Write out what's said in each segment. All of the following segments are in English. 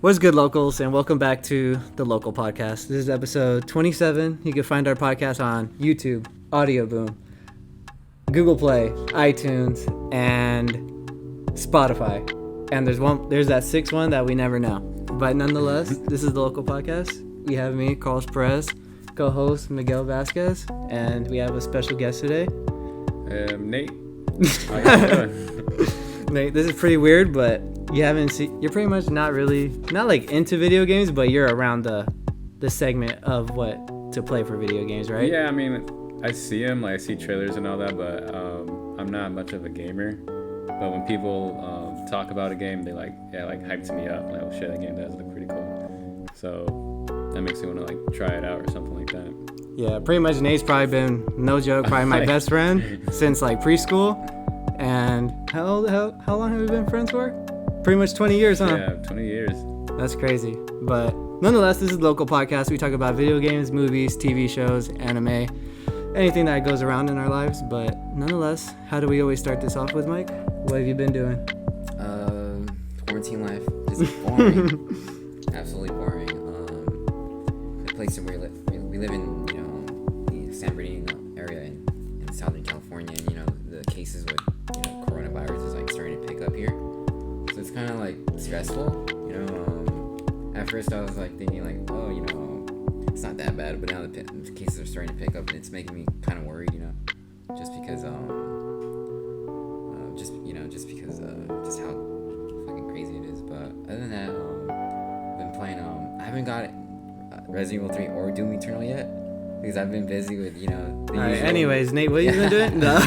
What's good, locals, and welcome back to the Local Podcast. This is episode 27. You can find our podcast on YouTube, Audioboom, Google Play, iTunes, and Spotify. And there's that sixth one that we never know. But nonetheless, this is the Local Podcast. We have me, Carlos Perez, co-host Miguel Vasquez, and we have a special guest today. Nate. How you doing? Nate, this is pretty weird, but you're pretty much not like into video games, but you're around the segment of what to play for video games, right? Yeah, I mean, I see them, like I see trailers and all that, but I'm not much of a gamer. But when people talk about a game, they hypes me up. Like, oh shit, that game does look pretty cool. So that makes me want to like try it out or something like that. Yeah, pretty much Nate's probably been, no joke, probably my best friend since like preschool. And how long have we been friends for? Pretty much 20 years, huh? Yeah, 20 years. That's crazy. But nonetheless, this is the Local Podcast. We talk about video games, movies, TV shows, anime, anything that goes around in our lives. But nonetheless, how do we always start this off with, Mike? What have you been doing? Quarantine life. Just boring. Absolutely boring. The place where we live in, the San Bernardino area in Southern California, and, the cases with, coronavirus is like starting to pick up here. So it's kind of like stressful, At first I was like thinking like, it's not that bad, but now the cases are starting to pick up, and it's making me kind of worried, just because just how fucking crazy it is. But other than that, I've been playing. I haven't got Resident Evil 3 or Doom Eternal yet because I've been busy with the All right, anyways, Nate, what have you been doing? No.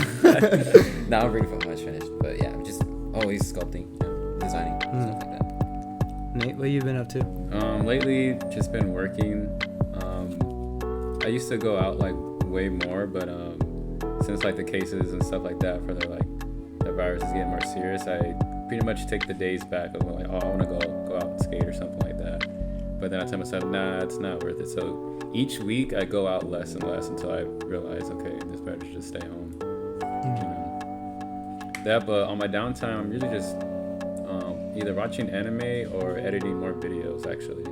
No, I'm pretty much finished, but yeah, I'm just always sculpting, designing, stuff like that. Nate, what have you been up to? Lately, just been working. I used to go out like way more, but since like the cases and stuff like that for the virus is getting more serious, I pretty much take the days back of like, I want to go out and skate or something like that. But then I tell myself, nah, it's not worth it. So each week I go out less and less until I realize, okay, it's better to just stay home. That, but on my downtime, I'm really just either watching anime or editing more videos, actually.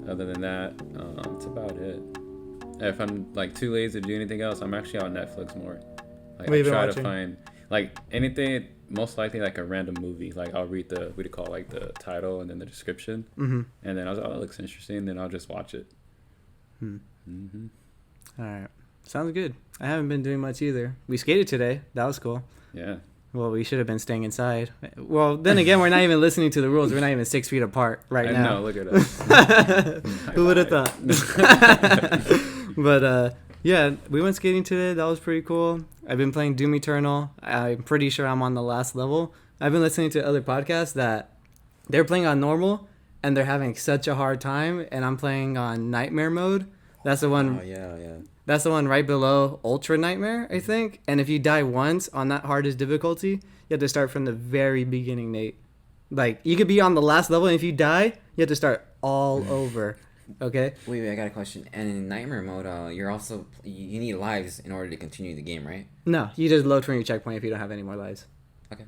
Other than that, that's about it. If I'm like too lazy to do anything else, I'm actually on Netflix more. Like, I try to find like anything, most likely like a random movie. Like I'll read the the title and then the description, and then I was like, oh, that looks interesting. Then I'll just watch it. All right, sounds good. I haven't been doing much either. We skated today. That was cool. Yeah. Well, we should have been staying inside. Well, then again, we're not even listening to the rules. We're not even 6 feet apart now. I know, look at us. Who would have thought? But, yeah, we went skating today. That was pretty cool. I've been playing Doom Eternal. I'm pretty sure I'm on the last level. I've been listening to other podcasts that they're playing on normal, and they're having such a hard time, and I'm playing on Nightmare mode. That's the one. Oh, yeah. That's the one right below Ultra Nightmare, I think. And if you die once on that hardest difficulty, you have to start from the very beginning, Nate. Like, you could be on the last level, and if you die, you have to start all over. Okay? Wait, I got a question. And in Nightmare mode, you need lives in order to continue the game, right? No, you just load from your checkpoint if you don't have any more lives. Okay.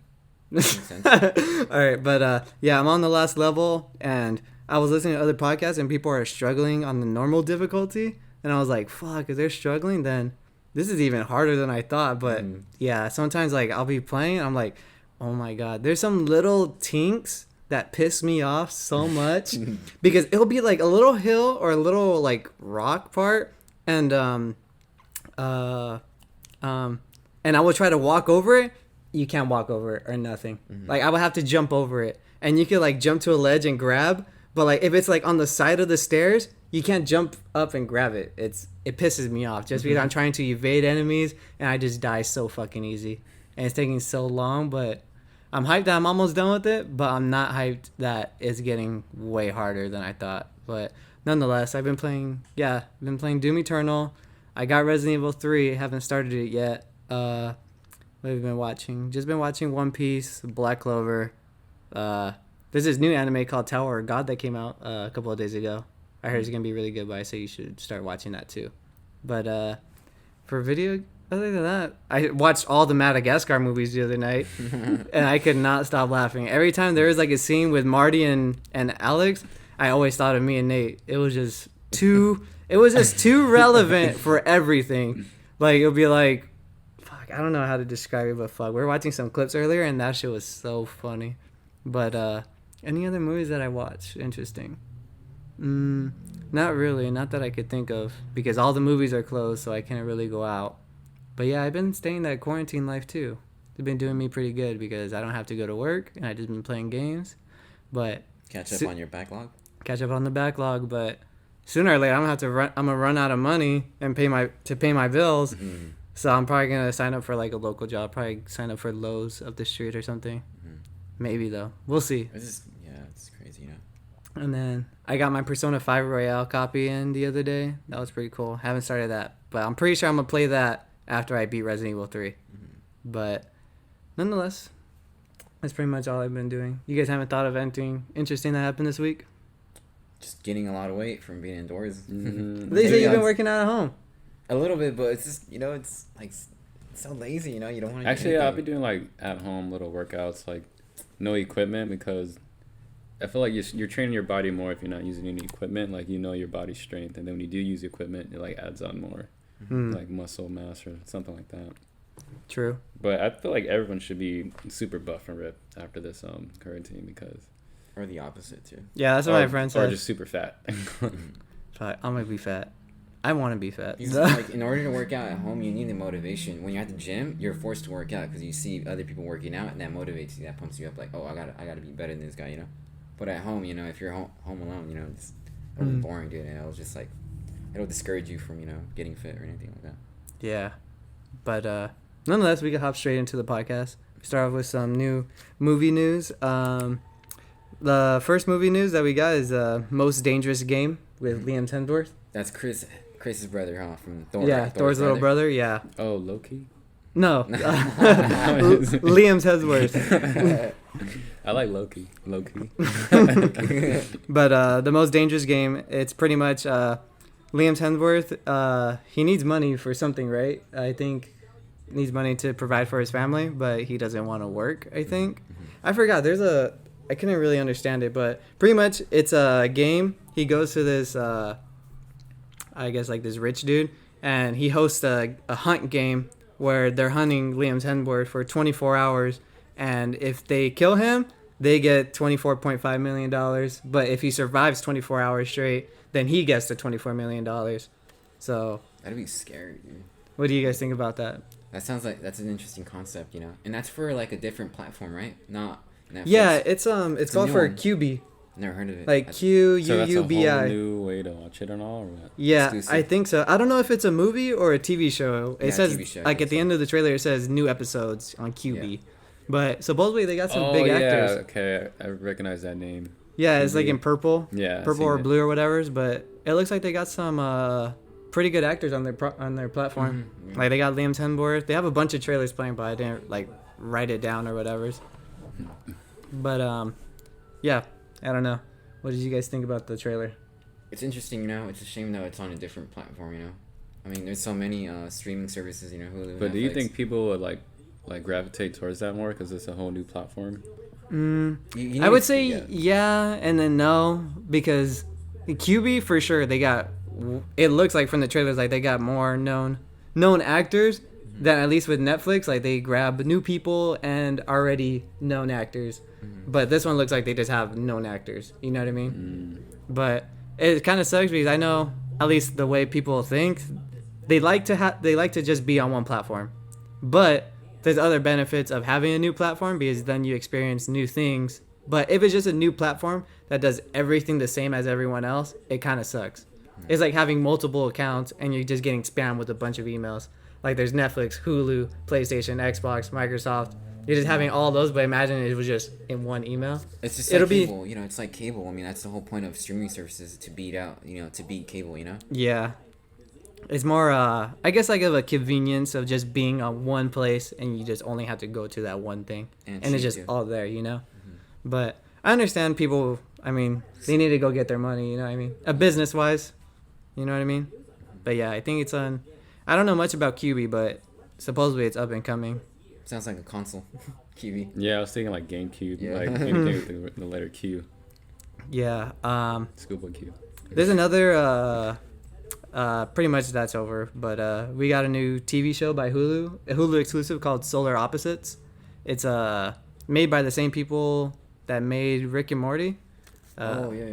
Makes sense. All right, but yeah, I'm on the last level, and I was listening to other podcasts, and people are struggling on the normal difficulty. And I was like, fuck, if they're struggling, then this is even harder than I thought. But yeah, sometimes like I'll be playing and I'm like, oh my God, there's some little tinks that piss me off so much because it'll be like a little hill or a little like rock part. And, and I will try to walk over it. You can't walk over it or nothing. Like I would have to jump over it, and you could like jump to a ledge and grab. But like if it's like on the side of the stairs, you can't jump up and grab it. It pisses me off just because I'm trying to evade enemies and I just die so fucking easy. And it's taking so long, but I'm hyped that I'm almost done with it, but I'm not hyped that it's getting way harder than I thought. But nonetheless, I've been playing Doom Eternal. I got Resident Evil 3, haven't started it yet. What have you been watching? Just been watching One Piece, Black Clover. There's this new anime called Tower of God that came out a couple of days ago. I heard it's going to be really good, but I say you should start watching that too. But for video other than that, I watched all the Madagascar movies the other night, and I could not stop laughing. Every time there was like a scene with Marty and Alex, I always thought of me and Nate. It was just too relevant for everything. Like, it'll be like, fuck, I don't know how to describe it, but fuck. We were watching some clips earlier, and that shit was so funny. But any other movies that I watched? Interesting. Not really. Not that I could think of, because all the movies are closed, so I can't really go out. But yeah, I've been staying that quarantine life too. It's been doing me pretty good because I don't have to go to work, and I just been playing games. But Catch up on your backlog. Catch up on the backlog, but sooner or later I'm gonna run out of money and pay my bills. Mm-hmm. So I'm probably gonna sign up for like a local job. Probably sign up for Lowe's up the street or something. Mm-hmm. Maybe though, we'll see. It's crazy, you know. And then I got my Persona 5 Royale copy in the other day. That was pretty cool. Haven't started that, but I'm pretty sure I'm gonna play that after I beat Resident Evil 3. Mm-hmm. But nonetheless, that's pretty much all I've been doing. You guys haven't thought of anything interesting that happened this week? Just gaining a lot of weight from being indoors. Mm-hmm. They say you've been working out at home. A little bit, but it's just, it's like it's so lazy, you don't want to. Actually, I'll be doing like at home little workouts, like no equipment, because I feel like you're training your body more if you're not using any equipment. Like, your body's strength, and then when you do use equipment, it like adds on more, like muscle mass or something like that. True. But I feel like everyone should be super buff and ripped after this quarantine, because. Or the opposite too. Yeah, that's what my friend said. Or just super fat. I'm gonna be fat. I want to be fat. Like, in order to work out at home, you need the motivation. When you're at the gym, you're forced to work out because you see other people working out, and that motivates you. That pumps you up. Like, oh, I gotta be better than this guy, But at home, if you're home alone, it's boring, dude. And it'll just it'll discourage you from getting fit or anything like that. Yeah, but nonetheless, we can hop straight into the podcast. Start off with some new movie news. The first movie news that we got is Most Dangerous Game with Liam Hemsworth. That's Chris's brother, huh? From Thor. Yeah, Thor's little brother. Yeah. Oh, Loki. No, Liam's Hemsworth. I like Loki. But the Most Dangerous Game, it's pretty much Liam Hemsworth. He needs money for something, right? I think he needs money to provide for his family, but he doesn't want to work. I think I forgot. I couldn't really understand it, but pretty much it's a game. He goes to this, I guess like this rich dude, and he hosts a hunt game where they're hunting Liam Hemsworth for 24 hours, and if they kill him, they get $24.5 million, but if he survives 24 hours straight, then he gets the $24 million. So that'd be scary, dude. What do you guys think about that? That sounds like that's an interesting concept, and that's for like a different platform, right? Not Netflix. Yeah, it's called for QB. Never heard of it. Like QUUBI. So that's a whole new way to watch it and all, or what? Yeah, Exclusive. I think so. I don't know if it's a movie or a TV show. It says TV show, like at the end of the trailer, it says new episodes on QB. Yeah. But supposedly they got some big actors. Okay, I recognize that name. Yeah, it's like in purple. Yeah, purple or blue or whatever. But it looks like they got some pretty good actors on their platform. Mm-hmm. Like they got Liam Hemsworth. They have a bunch of trailers playing, but I didn't like write it down or whatever. But yeah, I don't know. What did you guys think about the trailer? It's interesting, It's a shame though it's on a different platform, I mean, there's so many streaming services, Hulu. But Netflix. do you think people would like gravitate towards that more because it's a whole new platform? I would say yeah, and then no, because QB for sure they got. It looks like from the trailers like they got more known actors than at least with Netflix. Like they grab new people and already known actors. But this one looks like they just have known actors. You know what I mean? But it kind of sucks because I know at least the way people think, they like to just be on one platform. But there's other benefits of having a new platform because then you experience new things. But if it's just a new platform that does everything the same as everyone else, it kind of sucks. It's like having multiple accounts and you're just getting spammed with a bunch of emails. Like there's Netflix, Hulu, PlayStation, Xbox, Microsoft. You're just having all those, but imagine it was just in one email. It's just like cable, it's like cable. I mean, that's the whole point of streaming services, to beat out, to beat cable, Yeah. It's more, I guess like of a convenience of just being on one place and you just only have to go to that one thing. And it's just all there, But I understand people, I mean, they need to go get their money, business-wise, you know what I mean? But yeah, I think it's on, I don't know much about QB, but supposedly it's up and coming. Sounds like a console. QB. Yeah, I was thinking like GameCube, Yeah. like anything with the letter Q. Yeah. Schoolboy Q. There's another. Pretty much that's over. But we got a new TV show by Hulu, a Hulu exclusive called Solar Opposites. It's made by the same people that made Rick and Morty. Oh yeah.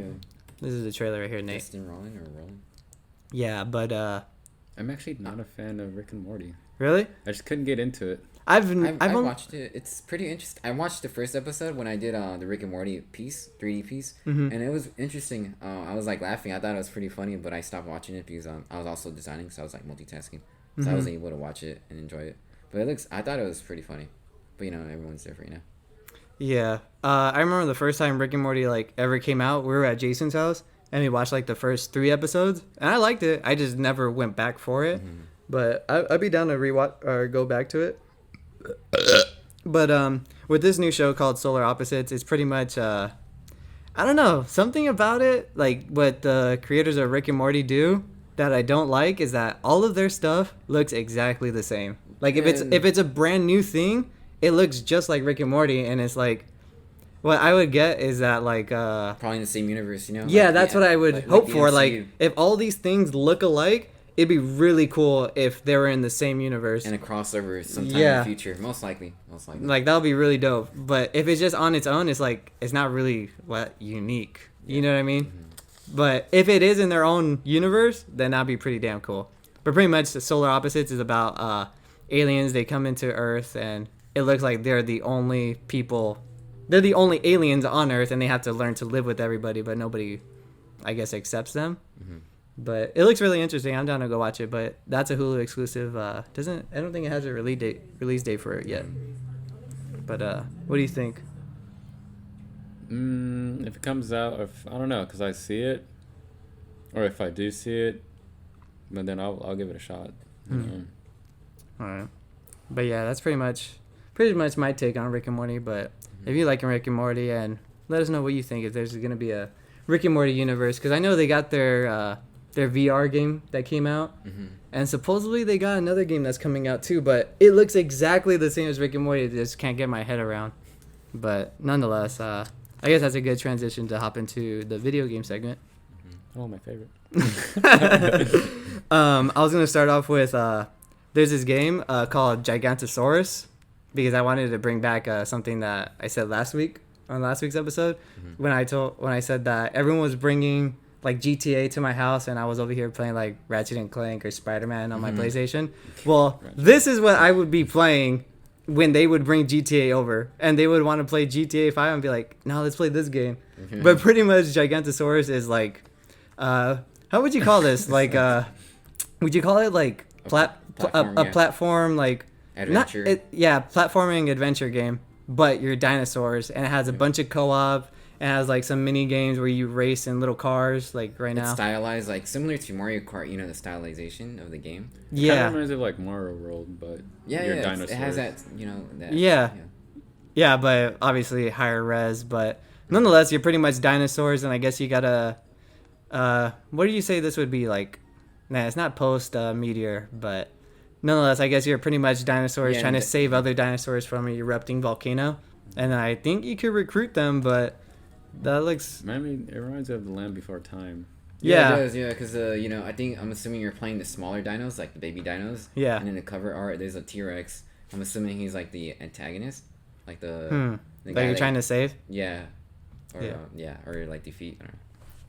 This is the trailer right here, Nate. Justin Roiland or Roland? Yeah, but I'm actually not a fan of Rick and Morty. really, I just couldn't get into it. I've watched it. It's pretty interesting. I watched the first episode when I did the Rick and Morty 3D piece, Mhm. and it was interesting. I was like laughing. I thought it was pretty funny, but I stopped watching it because I was also designing, so I was like multitasking, so I wasn't able to watch it and enjoy it. But I thought it was pretty funny. But you know, everyone's different, you know. Yeah. I remember the first time Rick and Morty like ever came out, we were at Jason's house and we watched like the first 3 episodes and I liked it. I just never went back for it. But I'd be down to rewatch or go back to it. But with this new show called Solar Opposites, it's pretty much I don't know, something about it, like what the creators of Rick and Morty do that I don't like is that all of their stuff looks exactly the same. Like if it's a brand new thing, it looks just like Rick and Morty, and it's like, what I would get is that like Probably in the same universe, you know. yeah, Like, that's what I would hope the for. MCU. Like if all these things look alike, it'd be really cool if they were in the same universe. and a crossover sometime in Yeah. the future, most likely. Like that would be really dope. But if it's just on its own, it's like it's not really unique. You know what I mean? But if it is in their own universe, then that'd be pretty damn cool. But pretty much the Solar Opposites is about aliens. They come into Earth and it looks like they're the only people. They're the only aliens on Earth, and they have to learn to live with everybody, but nobody, I guess, accepts them. But it looks really interesting. I'm down to go watch it. But that's a Hulu exclusive. I don't think it has a release date for it yet. But what do you think? If it comes out, I don't know, because I see it, or if I do see it, but then I'll give it a shot. All right. But yeah, that's pretty much my take on Rick and Morty. But if you like Rick and Morty, and let us know what you think, if there's gonna be a Rick and Morty universe, because I know they got their VR game that came out, and supposedly they got another game that's coming out too. But it looks exactly the same as Rick and Morty. I just can't get my head around. But nonetheless, I guess that's a good transition to hop into the video game segment. Oh, my favorite. I was gonna start off with there's this game called Gigantosaurus, because I wanted to bring back something that I said last week on last week's episode when I said that everyone was bringing like GTA to my house and I was over here playing like Ratchet and Clank or Spider-Man on my PlayStation. Well, this is what I would be playing when they would bring GTA over, and they would want to play GTA 5 and be like, no, let's play this game. But pretty much Gigantosaurus is like, how would you call this? Like, would you call it like a platform, like Adventure. platforming adventure game, but you're dinosaurs, and it has a bunch of co-op. It has like some mini games where you race in little cars, like right now. It's stylized, like similar to Mario Kart. You know, the stylization of the game. Kind of reminds me of like Mario World, but you're dinosaurs. It has that, you know. That, Yeah, but obviously higher res. But nonetheless, you're pretty much dinosaurs, and I guess you gotta. What do you say this would be like? Nah, it's not post meteor, but nonetheless, I guess you're pretty much dinosaurs trying to save other dinosaurs from an erupting volcano, and I think you could recruit them, but that looks. I mean, it reminds me of the Land Before Time. Yeah, it does. Yeah, because you know, I'm assuming you're playing the smaller dinos, like the baby dinos. Yeah. And in the cover art, there's a T-Rex. I'm assuming he's like the antagonist, like the that you're trying to save. Yeah. Or or like defeat. I don't know.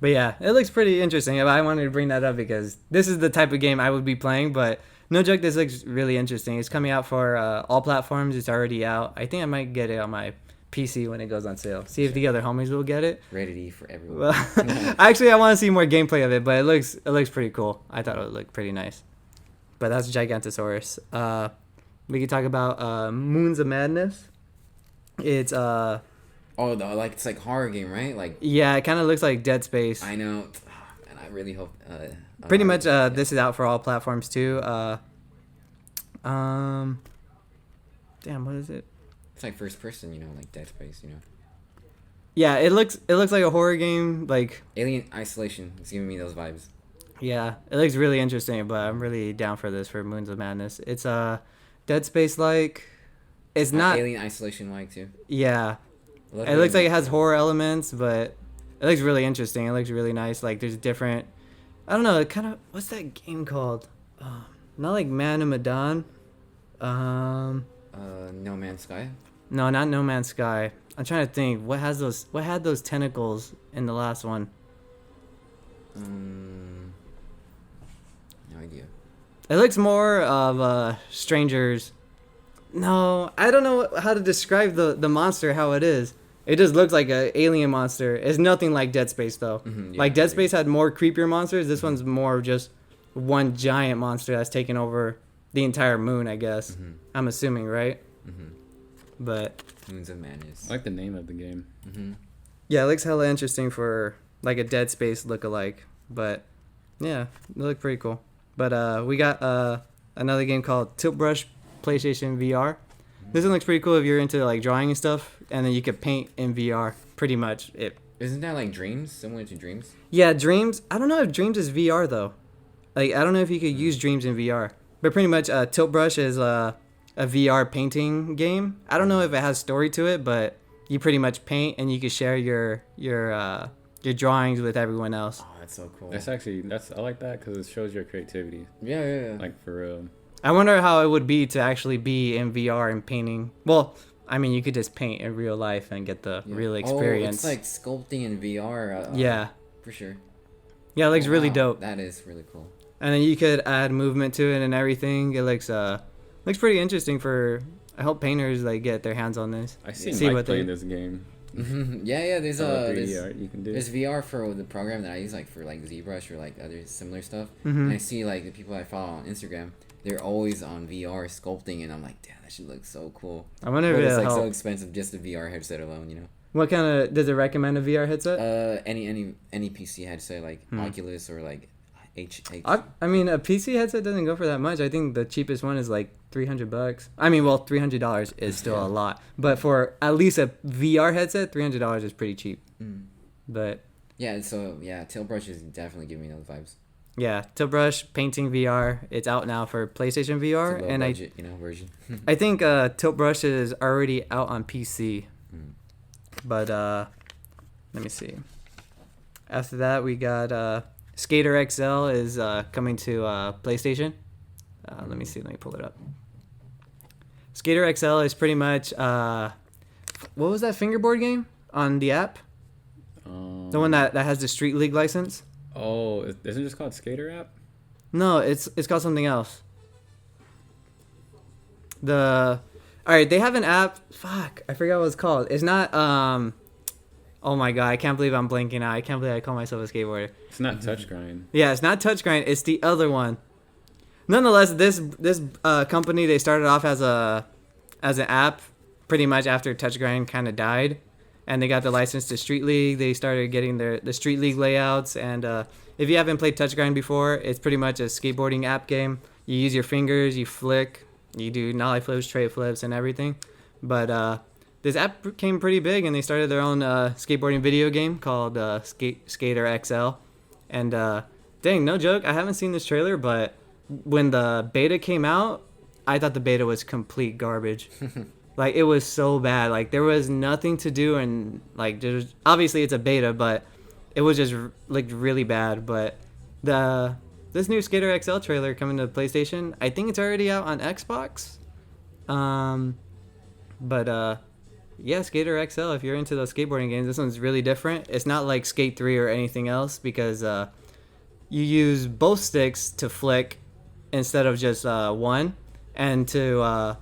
But yeah, it looks pretty interesting. I wanted to bring that up because this is the type of game I would be playing. But no joke, this looks really interesting. It's coming out for all platforms. It's already out. I think I might get it on my PC when it goes on sale. See if the other homies will get it. Rated E for everyone. Well, actually, I want to see more gameplay of it, but it looks pretty cool. I thought it would look pretty nice. But that's Gigantosaurus. We could talk about Moons of Madness. It's it's like horror game, right? Like yeah, it kind of looks like Dead Space. I know, and I really hope. Pretty much, this is out for all platforms too. Damn, what is it? It's like first person, you know, like Dead Space, you know. Yeah, it looks like a horror game, like Alien Isolation. It's giving me those vibes. Yeah, it looks really interesting, but I'm really down for this for Moons of Madness. It's Dead Space like. It's not. Alien Isolation like too. Yeah. It looks like it has horror elements, but it looks really interesting. It looks really nice. Like there's different. I don't know. It kind of. What's that game called? Not like Man of Medan. No Man's Sky. No, not No Man's Sky. I'm trying to think. What had those tentacles in the last one? No idea. It looks more of strangers. No, I don't know how to describe the monster. How it is. It just looks like an alien monster. It's nothing like Dead Space though. Yeah, like Dead Space had more creepier monsters. This one's more of just one giant monster that's taken over the entire moon. I guess. I'm assuming, right? But Moons of Madness. I like the name of the game. yeah, it looks hella interesting for like a Dead Space look-alike. But yeah, it looked pretty cool. But we got another game called Tilt Brush PlayStation VR. This one looks pretty cool if you're into like drawing and stuff, and then you could paint in VR. Pretty much it. Isn't that like Dreams? Similar to Dreams? Yeah, Dreams. I don't know if Dreams is VR though. Like I don't know if you could use Dreams in VR. But pretty much Tilt Brush is a VR painting game. I don't know if it has story to it, but you pretty much paint and you can share your drawings with everyone else. Oh, that's so cool. I like that because it shows your creativity. Yeah. Like for real. I wonder how it would be to actually be in VR and painting. Well, I mean, you could just paint in real life and get the real experience. Oh, it's like sculpting in VR. Yeah. For sure. Yeah, it looks really dope. That is really cool. And then you could add movement to it and everything. It looks pretty interesting for. I hope painters like get their hands on this. I see Mike playing this game. Yeah. There's art you can do. There's VR for the program that I use, like for like ZBrush or like other similar stuff. And I see like the people I follow on Instagram. They're always on VR sculpting, and I'm like, damn, that shit looks so cool. I wonder if it's like help. so expensive just the VR headset alone, you know. What kind of does it recommend a VR headset? Any PC headset like Oculus or like I mean, a PC headset doesn't go for that much. I think the cheapest one is like $300. I mean, well, $300 is still a lot, but for at least a VR headset, $300 is pretty cheap. But yeah, so yeah, Tilt Brush is definitely giving me those vibes. Yeah, Tilt Brush painting VR. It's out now for PlayStation VR, it's a and budget, version. I think Tilt Brush is already out on PC. But let me see. After that, we got Skater XL is coming to PlayStation. Let me see. Let me pull it up. Skater XL is pretty much what was that fingerboard game on the app? The one that has the Street League license. Oh, isn't it just called Skater app? No, it's called something else. All right, they have an app. Fuck, I forgot what it's called. It's not. Oh my god, I can't believe I'm blanking out. I can't believe I call myself a skateboarder. It's not Touch Grind. Yeah, it's not Touch Grind. It's the other one. Nonetheless, this company, they started off as an app, pretty much after Touch Grind kind of died. And they got the license to Street League. They started getting the Street League layouts. And if you haven't played Touch Grind before, it's pretty much a skateboarding app game. You use your fingers, you flick, you do nollie flips, tray flips, and everything. But this app became pretty big, and they started their own skateboarding video game called Skater XL. And dang, no joke, I haven't seen this trailer, but when the beta came out, I thought the beta was complete garbage. Like, it was so bad. Like, there was nothing to do, and, like, obviously it's a beta, but it was just, like, really bad. But this new Skater XL trailer coming to PlayStation, I think it's already out on Xbox. Yeah, Skater XL, if you're into those skateboarding games, this one's really different. It's not like Skate 3 or anything else, because you use both sticks to flick instead of just one, and to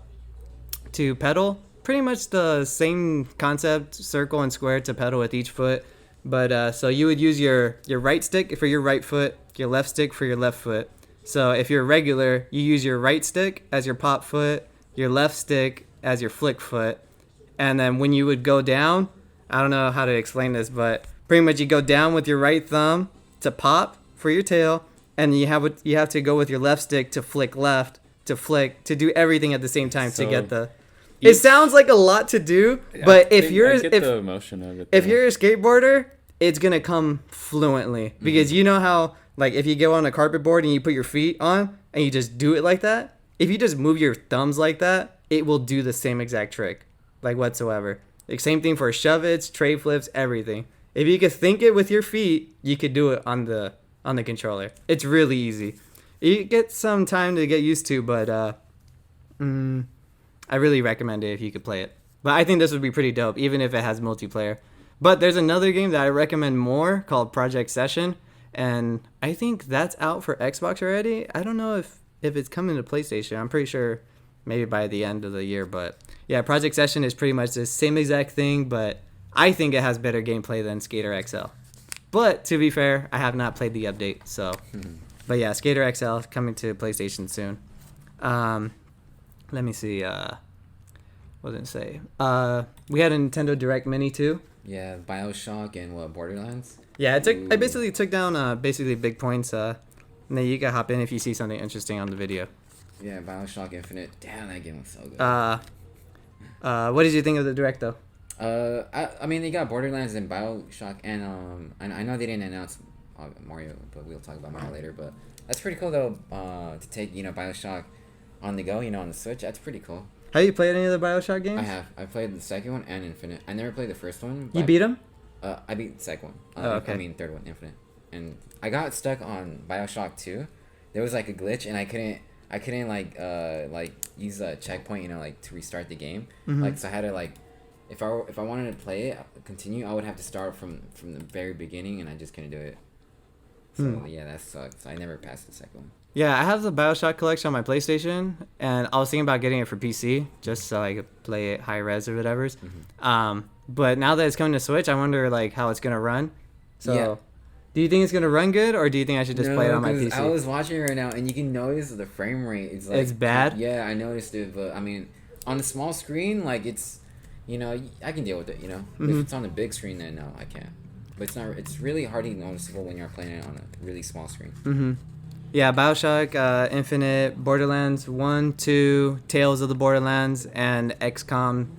pedal, pretty much the same concept, circle and square to pedal with each foot. But so you would use your right stick for your right foot, your left stick for your left foot. So if you're regular, you use your right stick as your pop foot, your left stick as your flick foot. And then when you would go down, I don't know how to explain this, but pretty much you go down with your right thumb to pop for your tail, and you have to go with your left stick to flick left, to flick, to do everything at the same time to get the... It sounds like a lot to do, but if you're the emotion of it, if you're a skateboarder, it's gonna come fluently, because you know how, like, if you go on a carpet board and you put your feet on and you just do it like that, if you just move your thumbs like that, it will do the same exact trick, like whatsoever. Like same thing for shove-its, tray flips, everything. If you could think it with your feet, you could do it on the controller. It's really easy. You get some time to get used to, but I really recommend it if you could play it. But I think this would be pretty dope, even if it has multiplayer. But there's another game that I recommend more called Project Session, and I think that's out for Xbox already. I don't know if it's coming to PlayStation. I'm pretty sure maybe by the end of the year. But yeah, Project Session is pretty much the same exact thing, but I think it has better gameplay than Skater XL. But to be fair, I have not played the update, so. But yeah, Skater XL coming to PlayStation soon. Let me see. What did it say? We had a Nintendo Direct Mini too. Yeah, BioShock and what, Borderlands? Yeah, I basically took down basically big points. And then you can hop in if you see something interesting on the video. Yeah, BioShock Infinite. Damn, that game was so good. What did you think of the Direct though? I mean, they got Borderlands and BioShock, and I know they didn't announce Mario, but we'll talk about Mario later. But that's pretty cool though. To take BioShock on the go, on the Switch. That's pretty cool. Have you played any of the BioShock games? I have. I played the second one and Infinite. I never played the first one. You beat them? I beat the second one. Okay. I mean, third one, Infinite. And I got stuck on BioShock 2. There was like a glitch, and I couldn't like use a checkpoint, like to restart the game. Mm-hmm. Like, so I had to if I wanted to play it, continue, I would have to start from the very beginning, and I just couldn't do it. So yeah, that sucks. I never passed the second one. Yeah, I have the BioShock collection on my PlayStation, and I was thinking about getting it for PC just so I could play it high res or whatever. Mm-hmm. But now that it's coming to Switch, I wonder how it's gonna run. So, yeah. Do you think it's gonna run good, or do you think I should just play it on my PC? I was watching it right now, and you can notice the frame rate is it's bad. Yeah, I noticed it, but I mean, on the small screen, it's, I can deal with it. Mm-hmm. If it's on the big screen, then no, I can't. But it's not. It's really hardly noticeable when you're playing it on a really small screen. Mm-hmm. Yeah, BioShock Infinite, Borderlands 1, 2, Tales of the Borderlands, and XCOM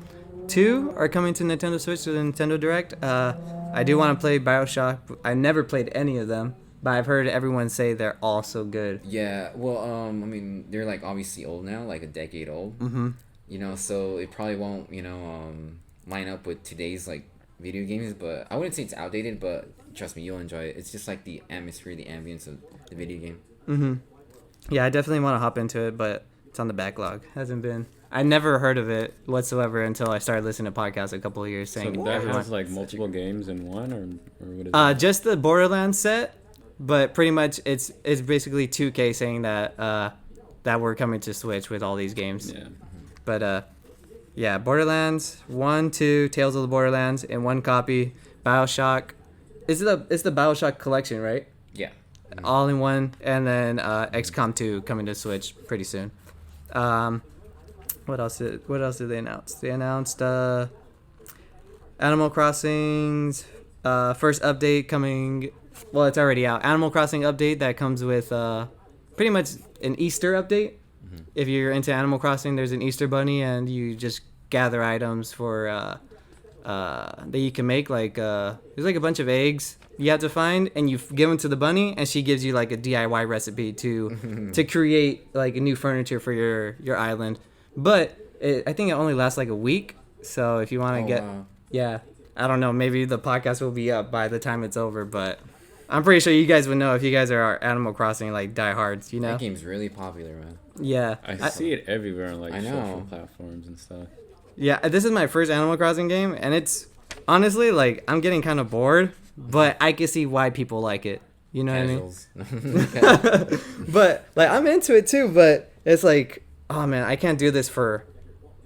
2 are coming to Nintendo Switch to the Nintendo Direct. I do want to play BioShock. I never played any of them, but I've heard everyone say they're all so good. Yeah, well, I mean, they're obviously old now, like a decade old. Mm-hmm. So it probably won't, line up with today's video games. But I wouldn't say it's outdated, but trust me, you'll enjoy it. It's just like the atmosphere, the ambience of the video game. Mm-hmm. Yeah, I definitely want to hop into it, but it's on the backlog. Hasn't been. I never heard of it whatsoever until I started listening to podcasts a couple of years saying. So that has multiple games in one, or what is it? Just the Borderlands set, but pretty much it's basically 2K saying that that we're coming to Switch with all these games. Yeah. But yeah, Borderlands 1, 2, Tales of the Borderlands in one copy. BioShock, it's the BioShock collection, right? Yeah. All in one, and then XCOM 2 coming to Switch pretty soon. What else did they announce? They announced Animal Crossing's first update coming. Well, it's already out. Animal Crossing update that comes with pretty much an Easter update. Mm-hmm. If you're into Animal Crossing, there's an Easter bunny, and you just gather items for that you can make. There's a bunch of eggs you have to find, and you give them to the bunny, and she gives you a DIY recipe to create a new furniture for your island. But I think it only lasts a week. So if you want to wow. Yeah, I don't know. Maybe the podcast will be up by the time it's over, but I'm pretty sure you guys would know if you guys are our Animal Crossing diehards. That game's really popular, man. Yeah, I see it everywhere on I know. social platforms and stuff. Yeah, this is my first Animal Crossing game, and it's honestly I'm getting kind of bored, but I can see why people like it. You know Casuals. what I mean? But I'm into it too. But it's oh man, I can't do this for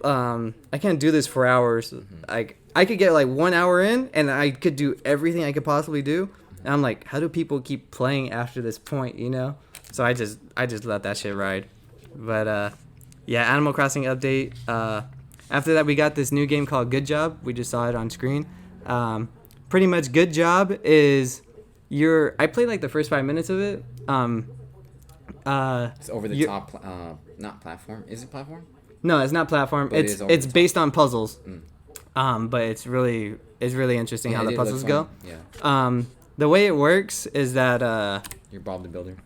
hours. Mm-hmm. I could get 1 hour in, and I could do everything I could possibly do. And I'm how do people keep playing after this point? So I just let that shit ride. But yeah, Animal Crossing update. After that, we got this new game called Good Job. We just saw it on screen. Pretty much, Good Job is I played the first 5 minutes of it. It's over the top, not platform. Is it platform? No, it's not platform. But it's based on puzzles. But it's really interesting how the puzzles go. Yeah. The way it works is that you're Bob the Builder.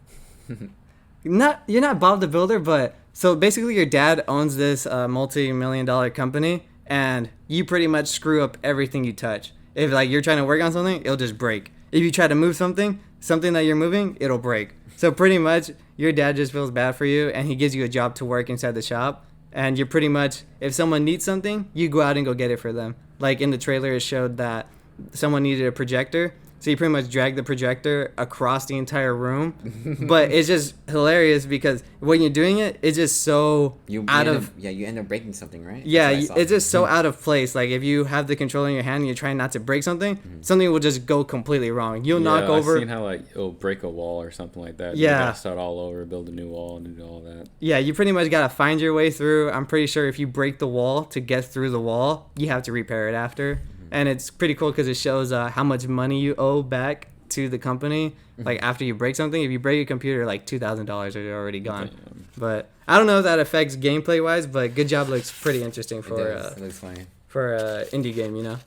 you're not Bob the Builder, but So basically, your dad owns this multi-million-dollar company, and you pretty much screw up everything you touch. If like you're trying to work on something, it'll just break. If you try to move something that you're moving, it'll break. So pretty much, your dad just feels bad for you, and he gives you a job to work inside the shop. And you're pretty much, if someone needs something, you go out and go get it for them. Like in the trailer, it showed that someone needed a projector. So you pretty much drag the projector across the entire room. But it's just hilarious because when you're doing it, it's just so You out end of... up, yeah, you end up breaking something, right? Yeah, That's what I it's saw. just so out of place. Like if you have the controller in your hand and you're trying not to break something, something will just go completely wrong. You'll knock over. I've seen how like it'll break a wall or something like that. Yeah. You gotta start all over, build a new wall, and do all that. Yeah, you pretty much gotta find your way through. I'm pretty sure if you break the wall to get through the wall, you have to repair it after. And it's pretty cool because it shows how much money you owe back to the company. Like after you break something, if you break a computer, like $2,000 are already gone. Damn. But I don't know if that affects gameplay wise, but Good Job looks pretty interesting It for does. It looks funny. for indie game, you know.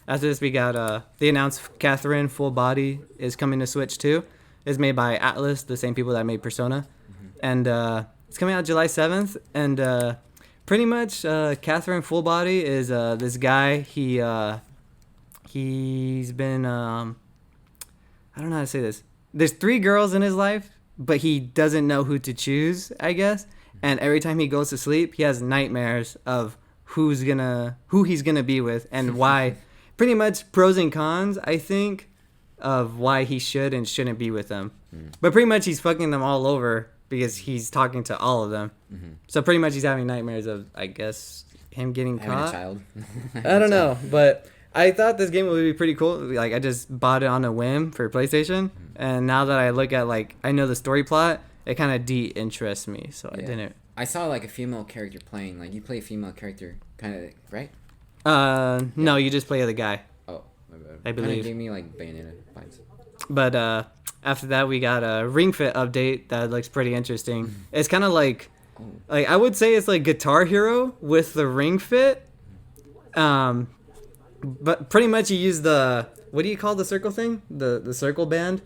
After this, we got they announced Catherine Full Body is coming to Switch too. It's made by Atlas, the same people that made Persona, and it's coming out July 7th. And pretty much, Catherine Full Body is this guy. He's been I don't know how to say this. There's 3 girls in his life, but he doesn't know who to choose, I guess. And every time he goes to sleep, he has nightmares of who he's gonna be with and why. Pretty much pros and cons, I think, of why he should and shouldn't be with them. But pretty much he's fucking them all over because he's talking to all of them. So pretty much he's having nightmares of, I guess, him getting Having caught. a child. I don't know, but I thought this game would be pretty cool. Like I just bought it on a whim for PlayStation, and now that I look at like I know the story plot, it kind of de-interests me. So I Yeah. didn't. I saw like a female character playing. Like you play a female character, kind of, right? No, you just play the guy. Oh, my bad. I believe. Kinda gave me like Bayonetta vibes. But after that, we got a Ring Fit update that looks pretty interesting. It's kind of like I would say it's like Guitar Hero with the Ring Fit. But pretty much you use the, what do you call the circle thing? The circle band?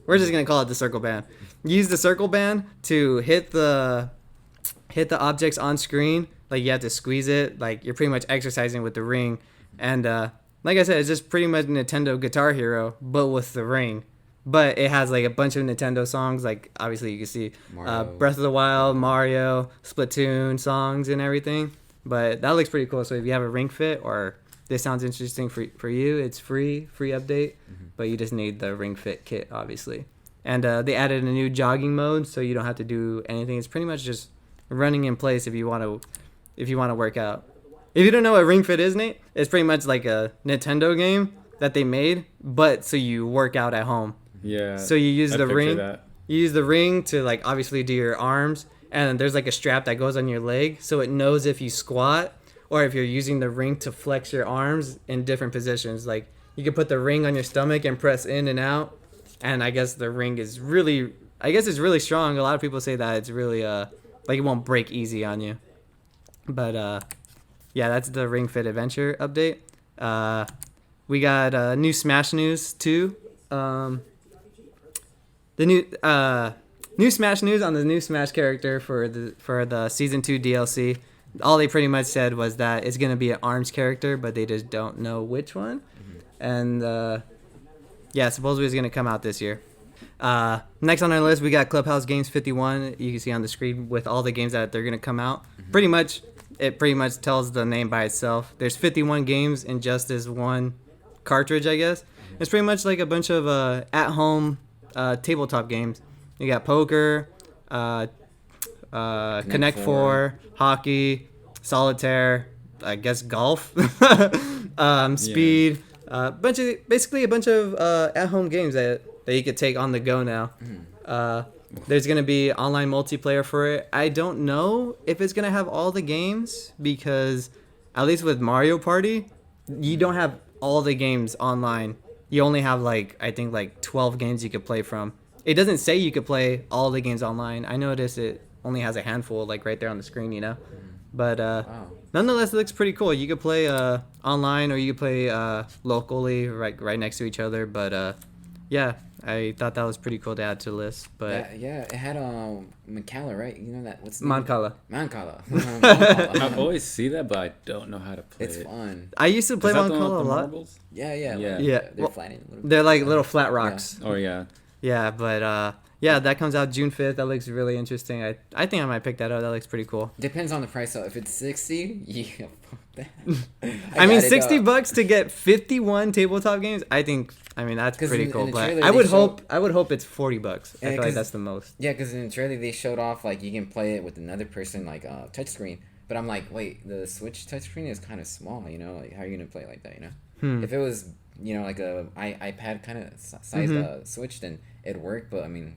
We're just gonna call it the circle band. You use the circle band to hit the objects on screen. Like you have to squeeze it. Like you're pretty much exercising with the ring. And like I said, it's just pretty much Nintendo Guitar Hero, but with the ring. But it has like a bunch of Nintendo songs. Like obviously you can see Mario. Breath of the Wild, Mario, Splatoon songs and everything. But that looks pretty cool. So if you have a Ring Fit or this sounds interesting for you, it's free update. But you just need the Ring Fit kit, obviously. And they added a new jogging mode, so you don't have to do anything. It's pretty much just running in place if you want to work out. If you don't know what Ring Fit is, Nate, it's pretty much like a Nintendo game that they made, but so you work out at home. Yeah. So you use I the picture ring. that. You use the ring to like obviously do your arms, and there's like a strap that goes on your leg, so it knows if you squat or if you're using the ring to flex your arms in different positions. Like you can put the ring on your stomach and press in and out. And I guess the ring is really, it's really strong. A lot of people say that it's really like it won't break easy on you. But yeah, that's the Ring Fit Adventure update. We got new Smash news too. The new Smash news on the new Smash character for the season 2 DLC. All they pretty much said was that it's gonna be an ARMS character, but they just don't know which one. And yeah, supposedly it's gonna come out this year. Next on our list, we got Clubhouse Games 51. You can see on the screen with all the games that they're gonna come out. It pretty much tells the name by itself. There's 51 games in just this one cartridge, I guess. It's pretty much like a bunch of at-home tabletop games. You got poker, Connect 4, hockey, solitaire, I guess golf, speed, basically a bunch of at-home games that you could take on the go now. There's gonna be online multiplayer for it. I don't know if it's gonna have all the games because at least with Mario Party, you don't have all the games online. You only have I think 12 games you could play from. It doesn't say you could play all the games online. I noticed it only has a handful right there on the screen, you know. But nonetheless, it looks pretty cool. You could play online or you could play locally right next to each other. But yeah, I thought that was pretty cool to add to the list. But Yeah, it had Mancala, right? You know that what's the Mancala. Mancala. I always see that, but I don't know how to play It's it. fun. I used to play Is that the one Mancala with a the lot. marbles? Yeah. Yeah. Yeah. They're Well, flat in a little bit. they're like little flat rocks. Oh yeah. Yeah, but yeah, that comes out June 5th. That looks really interesting. I think I might pick that up. That looks pretty cool. Depends on the price though. If it's 60, yeah, fuck that. I mean, got it, $60 to get 51 tabletop games. I mean that's 'Cause pretty in cool. the But trailer I they would showed- hope it's $40. I Yeah, feel like 'cause- that's the most. Yeah, because in the trailer they showed off like you can play it with another person like touchscreen. But I'm like, wait, the Switch touchscreen is kind of small. You know, like how are you gonna play it like that? You know, if it was like a iPad kind of size Switch, then it'd work. But I mean,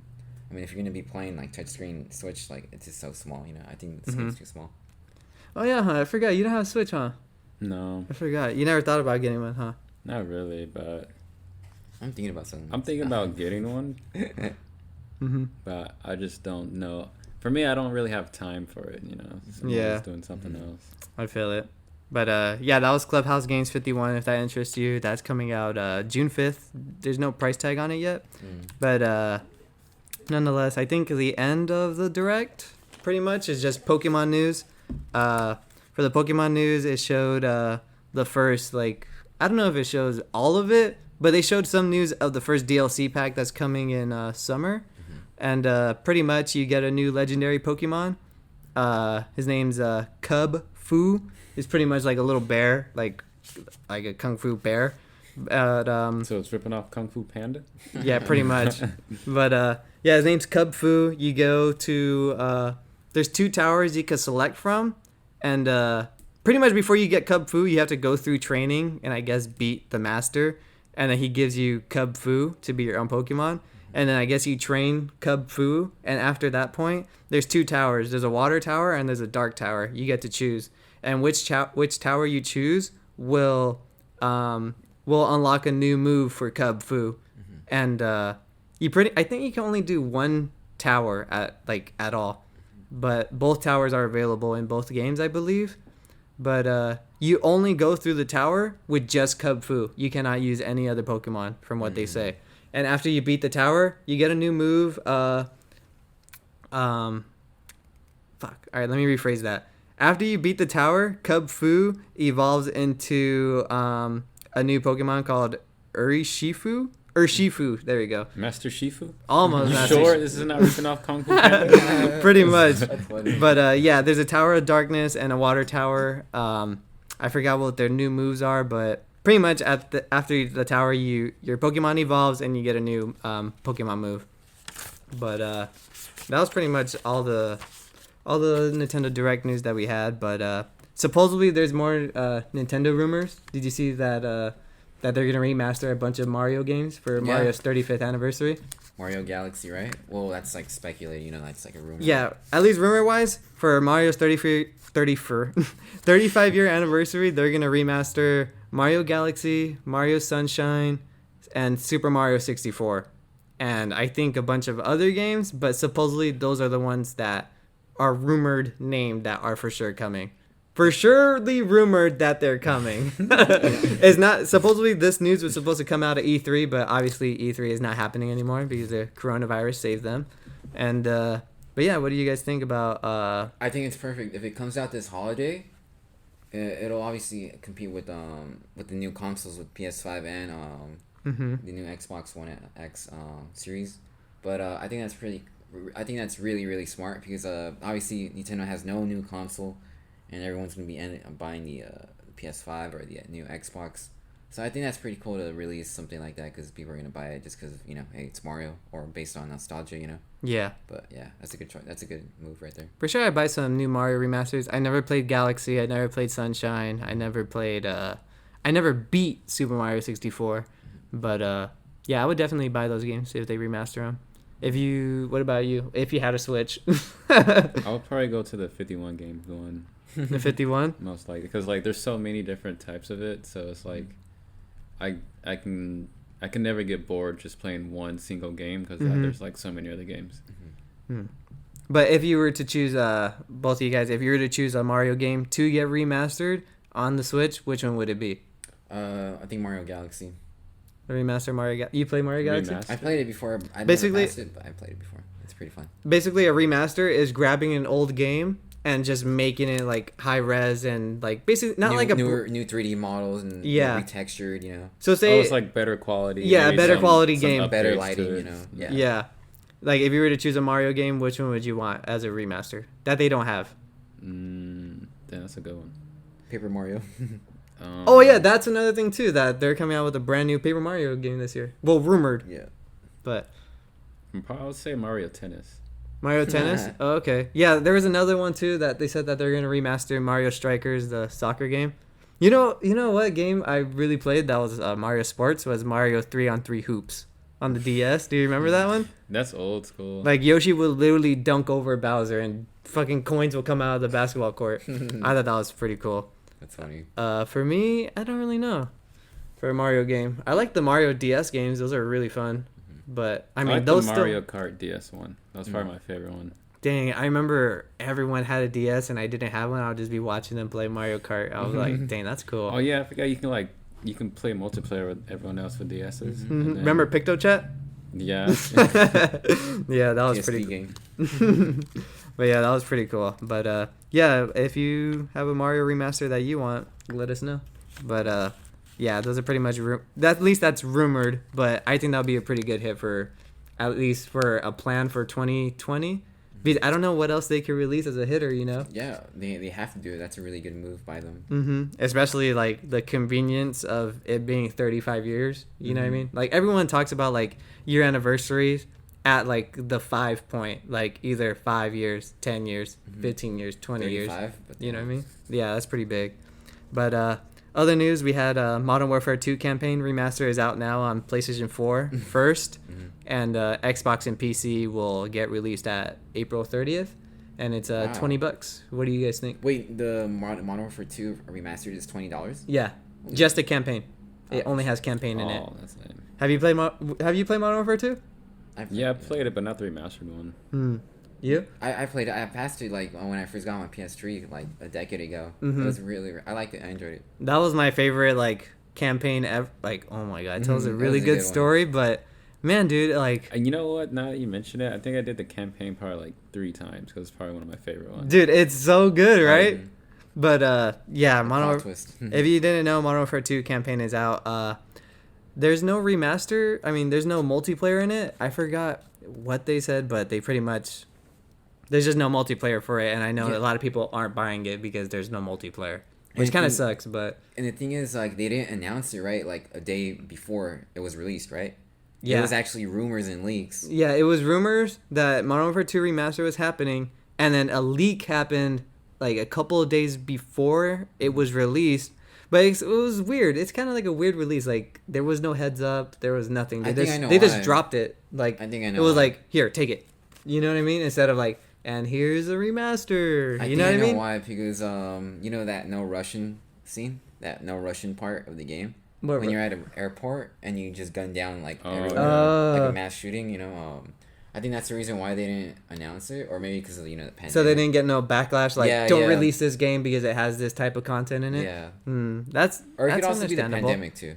if you're gonna be playing like touchscreen Switch, like it's just so small. You know, I think the screen's too small. Oh yeah, huh? I forgot you don't have a Switch, huh? No, I forgot. You never thought about getting one, huh? not really. But I'm thinking about something. I'm thinking about getting one, but I just don't know. For me, I don't really have time for it. You know, so I'm Yeah. always doing something else. I feel it. But yeah, that was Clubhouse Games 51. If that interests you, that's coming out June 5th. There's no price tag on it yet, but nonetheless, I think the end of the direct pretty much is just Pokemon news. For the Pokemon news, it showed the first I don't know if it shows all of it, but they showed some news of the first DLC pack that's coming in summer, and pretty much you get a new legendary Pokemon. His name's Cub Fu. He's pretty much like a little bear, like a kung fu bear. But So it's ripping off Kung Fu Panda. yeah, pretty much. But yeah, his name's Cub Fu. You go to there's 2 towers you can select from, and pretty much before you get Cub Fu, you have to go through training and I guess beat the master, and then he gives you Cub Fu to be your own Pokemon. And then I guess you train Cub Fu, and after that point, there's 2 towers. There's a water tower and there's a dark tower. You get to choose, and which tower you choose will unlock a new move for Cub Fu, and I think you can only do 1 tower at all, but both towers are available in both games, I believe. But you only go through the tower with just Cub Fu. You cannot use any other Pokemon, from what they say. And after you beat the tower, you get a new move. Fuck. All right, let me rephrase that. After you beat the tower, Cub Fu evolves into a new Pokemon called Urshifu. There we go. Master Shifu. Almost. You Master sure this is not ripping off Kung Fu Panda? Pretty much. That's funny. But yeah, there's a Tower of Darkness and a Water Tower. I forgot what their new moves are, but pretty much after the tower, your Pokemon evolves and you get a new Pokemon move. But that was pretty much all the Nintendo Direct news that we had. But supposedly there's more Nintendo rumors. Did you see that that they're gonna remaster a bunch of Mario games for Mario's 35th anniversary? Mario Galaxy, right? Well, that's like speculated. You know, that's like a rumor. Yeah, at least rumor-wise, for Mario's 35-year anniversary, they're going to remaster Mario Galaxy, Mario Sunshine, and Super Mario 64. And I think a bunch of other games, but supposedly those are the ones that are rumored named that are for sure coming. For surely rumored that they're coming. It's not, supposedly this news was supposed to come out at E3, but obviously E3 is not happening anymore because the coronavirus saved them. And but yeah, what do you guys think about I think it's perfect. If it comes out this holiday, it'll obviously compete with the new consoles with PS5 and the new Xbox One X series. But I think that's really, really smart because obviously Nintendo has no new console, and everyone's gonna be buying the PS5 or the new Xbox. So I think that's pretty cool to release something like that because people are gonna buy it just because hey, it's Mario or based on nostalgia, Yeah. But yeah, that's a good choice. That's a good move right there. For sure, I'd buy some new Mario remasters. I never played Galaxy. I never played Sunshine. I never beat Super Mario 64. But yeah, I would definitely buy those games if they remaster them. What about you? If you had a Switch, I'll probably go to the 51 game one. the 51. Most likely, because there's so many different types of it, so it's I can never get bored just playing one single game because there's so many other games. But if you were to choose, both of you guys, if you were to choose a Mario game to get remastered on the Switch, which one would it be? I think Mario Galaxy. A remaster Mario. You play Mario Galaxy? Remastered? I played it before. I Basically- never passed it, but I played it before. It's pretty fun. Basically, a remaster is grabbing an old game and just making it like high res and like basically not new, like a new 3D models and Yeah. retextured. You know, so say It's like better quality. Yeah, maybe better quality game. better updates lighting. to it. You know, yeah. yeah. Like if you were to choose a Mario game, which one would you want as a remaster that they don't have? Yeah, that's a good one. Paper Mario. Oh yeah, that's another thing too, that they're coming out with a brand new Paper Mario game this year. Well, rumored, yeah. but I would say Mario Tennis. Mario Tennis. Oh, okay. Yeah, there was another one too that they said that they're gonna remaster Mario Strikers, the soccer game. You know what game I really played that was Mario Sports was Mario 3-on-3 Hoops on the DS. Do you remember that one? That's old school. Like Yoshi would literally dunk over Bowser and fucking coins will come out of the basketball court. I thought that was pretty cool. That's funny. For me, I don't really know. For a Mario game, I like the Mario DS games; those are really fun. But I mean, like those the Mario still. Kart DS one. That was probably my favorite one. Dang, I remember everyone had a DS and I didn't have one. I would just be watching them play Mario Kart. I was like, dang, that's cool. Oh yeah, I forgot you can play multiplayer with everyone else with DSs. Mhm. And then- Remember PictoChat? Yeah. Yeah, that was PSP pretty. game. But yeah, that was pretty cool. But yeah, if you have a Mario remaster that you want, let us know. But yeah, those are pretty much at least that's rumored. But I think that'll be a pretty good hit for, at least for a plan for 2020. Because I don't know what else they could release as a hitter, you know. Yeah, they have to do it. That's a really good move by them. Especially like the convenience of it being 35 years. You know what I mean? Like everyone talks about like year anniversaries at like the 5 point, like either 5 years, 10 years, 15 years, 20 years. 35, but You know what I mean? Yeah, that's pretty big. But other news, we had Modern Warfare 2 campaign remaster is out now on PlayStation 4 first, and Xbox and PC will get released at April 30th, and it's Wow. $20. What do you guys think? Wait, the Modern Warfare 2 remastered is $20. Yeah, just a campaign. It only has campaign in it. Oh, that's lame. Have you played Modern Warfare 2? Yeah, I played it, but not the remastered one. You? I played it. I passed it like when I first got my PS3 like a decade ago. It was really. I liked it. I enjoyed it. That was my favorite like campaign ever. Like, oh my god, it tells a That really was a good good one. story. But man, dude, like, And you know what? Now that you mention it, I think I did the campaign part like 3 times because it's probably one of my favorite ones. dude, it's so good, right? Mhm. But yeah, Modern Plot Warfare. twist. If you didn't know, Modern Warfare 2 campaign is out. There's no remaster. I mean, there's no multiplayer in it. I forgot what they said, but they pretty much. There's just no multiplayer for it, and I know Yeah. a lot of people aren't buying it because there's no multiplayer, And which the kind of thing- sucks. But And the thing is, like, they didn't announce it right like a day before it was released, right? yeah, It was actually rumors and leaks. yeah, it was rumors that Modern Warfare 2 remaster was happening, and then a leak happened like a couple of days before it was released. But it was weird. It's kind of like a weird release. Like there was no heads up. There was nothing. I think I know they just why. dropped it. Like I think I know it was why. like, here, take it. You know what I mean? Instead of like, and here's a remaster. I You think know what I I know mean? why, because you know that no Russian scene, that no Russian part of the game, What when Ru- you're at an airport and you just gun down like Oh. everywhere, like Oh. a mass shooting. You know, I think that's the reason why they didn't announce it, or maybe because of the pandemic. So they didn't get no backlash. Like, Yeah, don't yeah. release this game because it has this type of content in it. Yeah, That's or it that's could also be the understandable. pandemic too.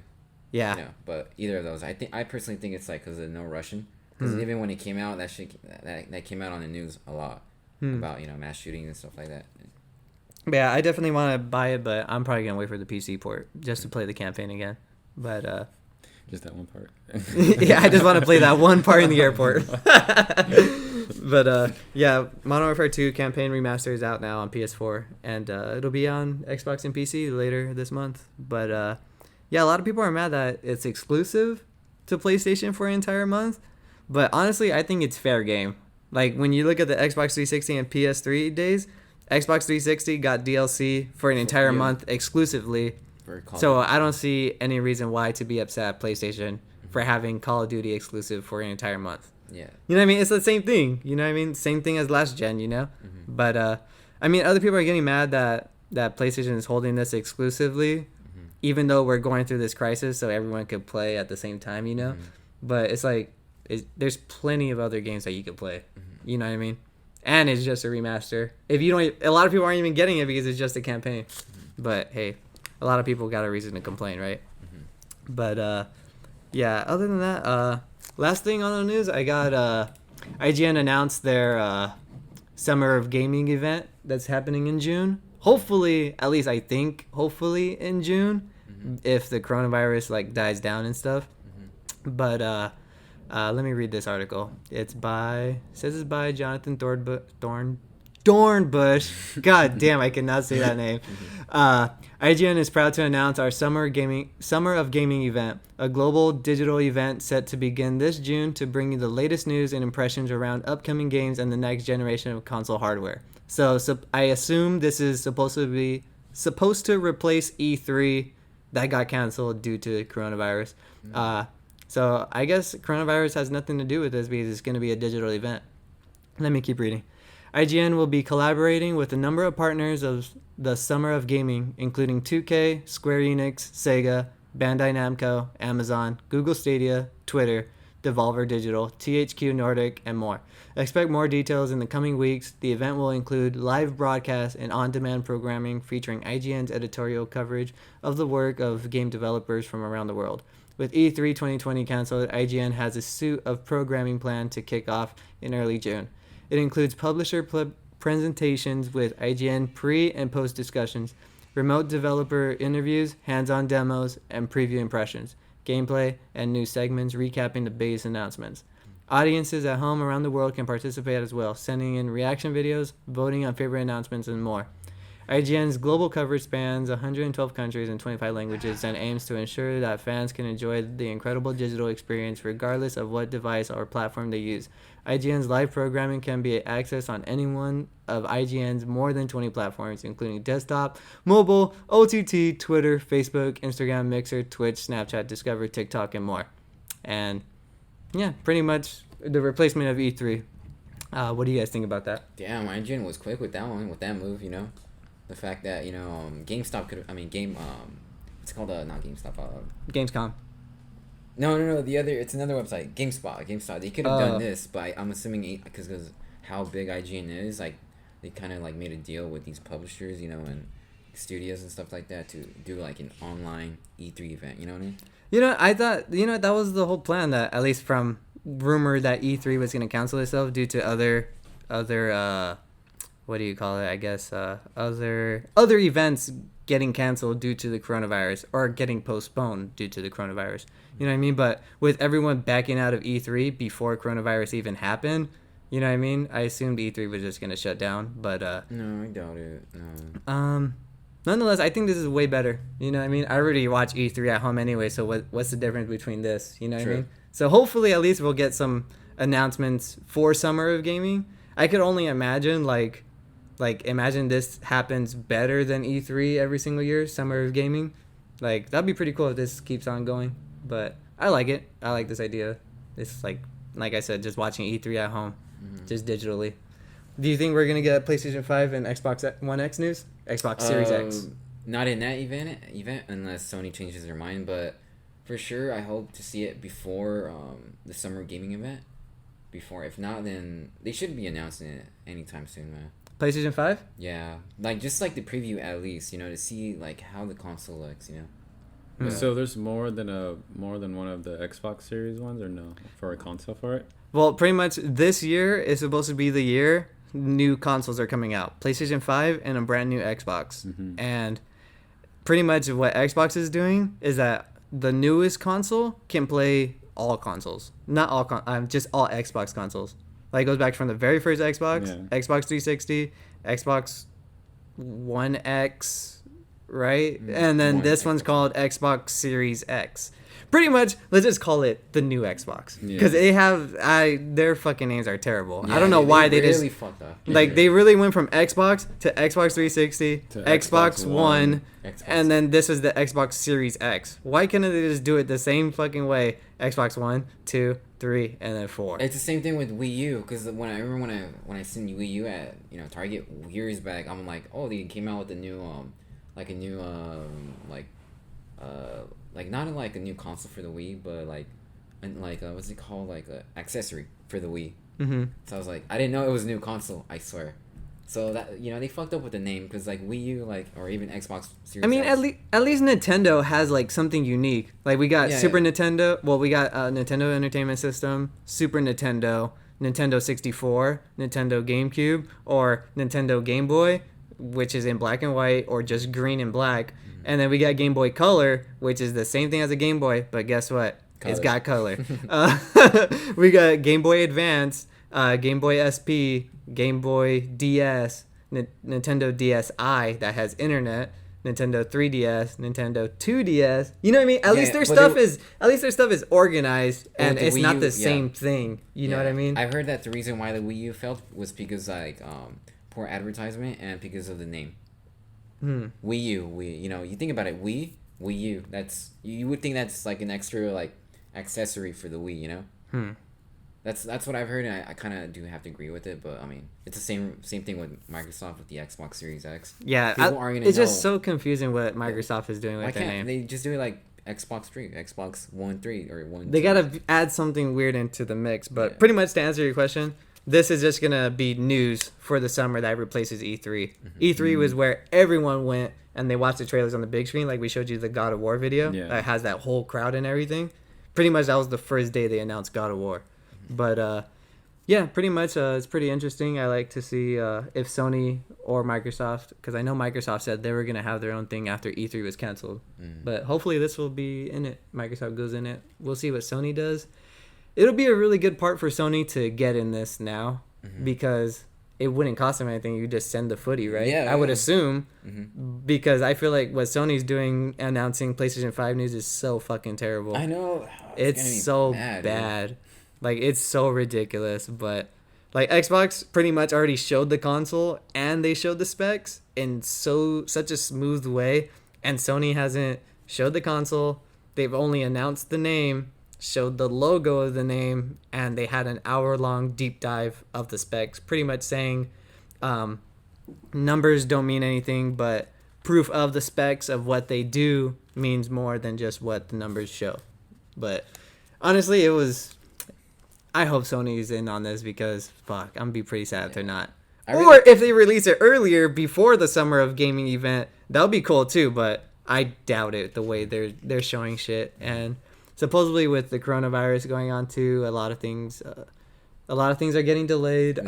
Yeah. You know, but either of those, I personally think it's like because of no Russian. Because even when it came out, that shit that came out on the news a lot about mass shootings and stuff like that. But yeah, I definitely want to buy it, but I'm probably gonna wait for the PC port just to play the campaign again. But Just that one part. yeah, I just want to play that one part in the airport. But yeah, Modern Warfare 2 campaign remaster is out now on PS4, and it'll be on Xbox and PC later this month. But yeah, a lot of people are mad that it's exclusive to PlayStation for an entire month. But honestly, I think it's fair game. Like when you look at the Xbox 360 and PS3 days, Xbox 360 got DLC for an entire month exclusively. For Call So of Duty. I don't see any reason why to be upset at PlayStation for having Call of Duty exclusive for an entire month. Yeah. You know what I mean? It's the same thing. You know what I mean? Same thing as last gen, you know? But I mean, other people are getting mad that PlayStation is holding this exclusively, even though we're going through this crisis, so everyone could play at the same time, you know? But it's like, there's plenty of other games that you could play. You know what I mean? And it's just a remaster. If you don't, a lot of people aren't even getting it because it's just a campaign. But hey, a lot of people got a reason to complain, right? But Yeah, other than that, last thing on the news, I got IGN announced their Summer of Gaming event that's happening in June. Hopefully, at least I think, hopefully in June, if the coronavirus like dies down and stuff. But let me read this article. It's by Jonathan Dornbush. God damn, I cannot say that name. IGN is proud to announce our Summer of Gaming event, a global digital event set to begin this June to bring you the latest news and impressions around upcoming games and the next generation of console hardware. So I assume this is supposed to replace E3 that got canceled due to coronavirus. So I guess coronavirus has nothing to do with this because it's going to be a digital event. Let me keep reading. IGN will be collaborating with a number of partners of the Summer of Gaming, including 2K, Square Enix, Sega, Bandai Namco, Amazon, Google Stadia, Twitter, Devolver Digital, THQ Nordic, and more. Expect more details in the coming weeks. The event will include live broadcasts and on-demand programming featuring IGN's editorial coverage of the work of game developers from around the world. With E3 2020 canceled, IGN has a suite of programming planned to kick off in early June. It includes publisher presentations with IGN pre- and post discussions, remote developer interviews, hands-on demos, and preview impressions, gameplay, and new segments recapping the base announcements. Audiences at home around the world can participate as well, sending in reaction videos, voting on favorite announcements, and more. IGN's global coverage spans 112 countries and 25 languages and aims to ensure that fans can enjoy the incredible digital experience regardless of what device or platform they use. IGN's live programming can be accessed on any one of IGN's more than 20 platforms, including desktop, mobile, OTT, Twitter, Facebook, Instagram, Mixer, Twitch, Snapchat, Discover, TikTok, and more. And yeah, pretty much the replacement of E3. What do you guys think about that? Damn, IGN was quick with that one, with that move, you know? The fact that, you know, GameStop could, it's called, not GameStop, Gamescom. No, it's another website, GameSpot, they could have done this, but I'm assuming, because how big IGN is, like, they kind of, like, made a deal with these publishers, you know, and studios and stuff like that to do, like, an online E3 event, you know what I mean? You know, I thought, that was the whole plan, that at least from rumor that E3 was going to cancel itself due to other what do you call it? I guess other events getting canceled due to the coronavirus or getting postponed due to the coronavirus. You know what I mean? But with everyone backing out of E3 before coronavirus even happened, you know what I mean? I assumed E3 was just gonna shut down, but no, I doubt it. No. Nonetheless, I think this is way better. You know what I mean? I already watch E3 at home anyway, so what's the difference between this? You know what I mean? So hopefully at least we'll get some announcements for Summer of Gaming. I could only imagine like imagine this happens better than E3 every single year, Summer of Gaming. Like that'd be pretty cool if this keeps on going. But I like it. I like this idea. It's like I said, just watching E3 at home, just digitally. Do you think we're gonna get PlayStation 5 and Xbox One X news? Xbox Series X. Not in that event unless Sony changes their mind, but for sure I hope to see it before the Summer Gaming event. If not, then they should be announcing it anytime soon, man. PlayStation 5? Yeah, like just like the preview at least, you know, to see like how the console looks, you know. Yeah. So there's more than one of the Xbox Series ones, or no, for a console for it? Well, pretty much this year is supposed to be the year new consoles are coming out. PlayStation 5 and a brand new Xbox. Mm-hmm. And pretty much what Xbox is doing is that the newest console can play all consoles. Not all just all Xbox consoles. Like, it goes back from the very first Xbox, Xbox 360, Xbox One X, right? And then this one's called Xbox Series X. Pretty much, let's just call it the new Xbox. Because their fucking names are terrible. Yeah, I don't know why they really just... fucked up. Like, they really went from Xbox to Xbox 360, to Xbox One, and then this is the Xbox Series X. Why couldn't they just do it the same fucking way? Xbox 1, 2, 3, and then 4. It's the same thing with Wii U, because when I seen Wii U at Target years back, I'm like, oh, they came out with a new not like a new console for the Wii, but what's it called, like a accessory for the Wii. Mm-hmm. So I was like, I didn't know it was a new console. I swear. So that they fucked up with the name because like Wii U or even Xbox Series. I mean, X. at least Nintendo has like something unique. Like we got Super yeah. Nintendo. Well, we got Nintendo Entertainment System, Super Nintendo, Nintendo 64, Nintendo GameCube, or Nintendo Game Boy, which is in black and white or just green and black. And then we got Game Boy Color, which is the same thing as a Game Boy, but guess what? Color. It's got color. We got Game Boy Advance, Game Boy SP, Game Boy DS, Nintendo DSi that has internet, Nintendo 3DS, Nintendo 2DS. You know what I mean? At least their stuff is organized and it's not the same thing. You know what I mean? I heard that the reason why the Wii U failed was because poor advertisement and because of the name. Wii U, you think about it, Wii U. You would think that's like an extra like accessory for the Wii, That's what I've heard, and I kind of do have to agree with it. But I mean, it's the same thing with Microsoft with the Xbox Series X. Yeah, it's just so confusing what Microsoft is doing with their name. They just do it like Xbox 3, Xbox 1.3 or 1. They gotta add something weird into the mix. But pretty much to answer your question, this is just gonna be news for the summer that replaces E3. E3 was where everyone went and they watched the trailers on the big screen, like we showed you the God of War video that has that whole crowd and everything. Pretty much that was the first day they announced God of War. But yeah, pretty much it's pretty interesting. I like to see if Sony or Microsoft, because I know Microsoft said they were going to have their own thing after E3 was canceled. But hopefully this will be in it. Microsoft goes in it. We'll see what Sony does. It'll be a really good part for Sony to get in this now because it wouldn't cost them anything. You just send the footy, right? Yeah, I would assume because I feel like what Sony's doing announcing PlayStation 5 news is so fucking terrible. I know. It's so bad. Like, it's so ridiculous, but, like, Xbox pretty much already showed the console, and they showed the specs in such a smooth way, and Sony hasn't showed the console. They've only announced the name, showed the logo of the name, and they had an hour-long deep dive of the specs, pretty much saying numbers don't mean anything, but proof of the specs of what they do means more than just what the numbers show. But, honestly, it was... I hope Sony's in on this because, fuck, I'm going to be pretty sad if they're not. Or if they release it earlier before the Summer of Gaming event, that would be cool too, but I doubt it the way they're showing shit. And supposedly with the coronavirus going on too, a lot of things are getting delayed.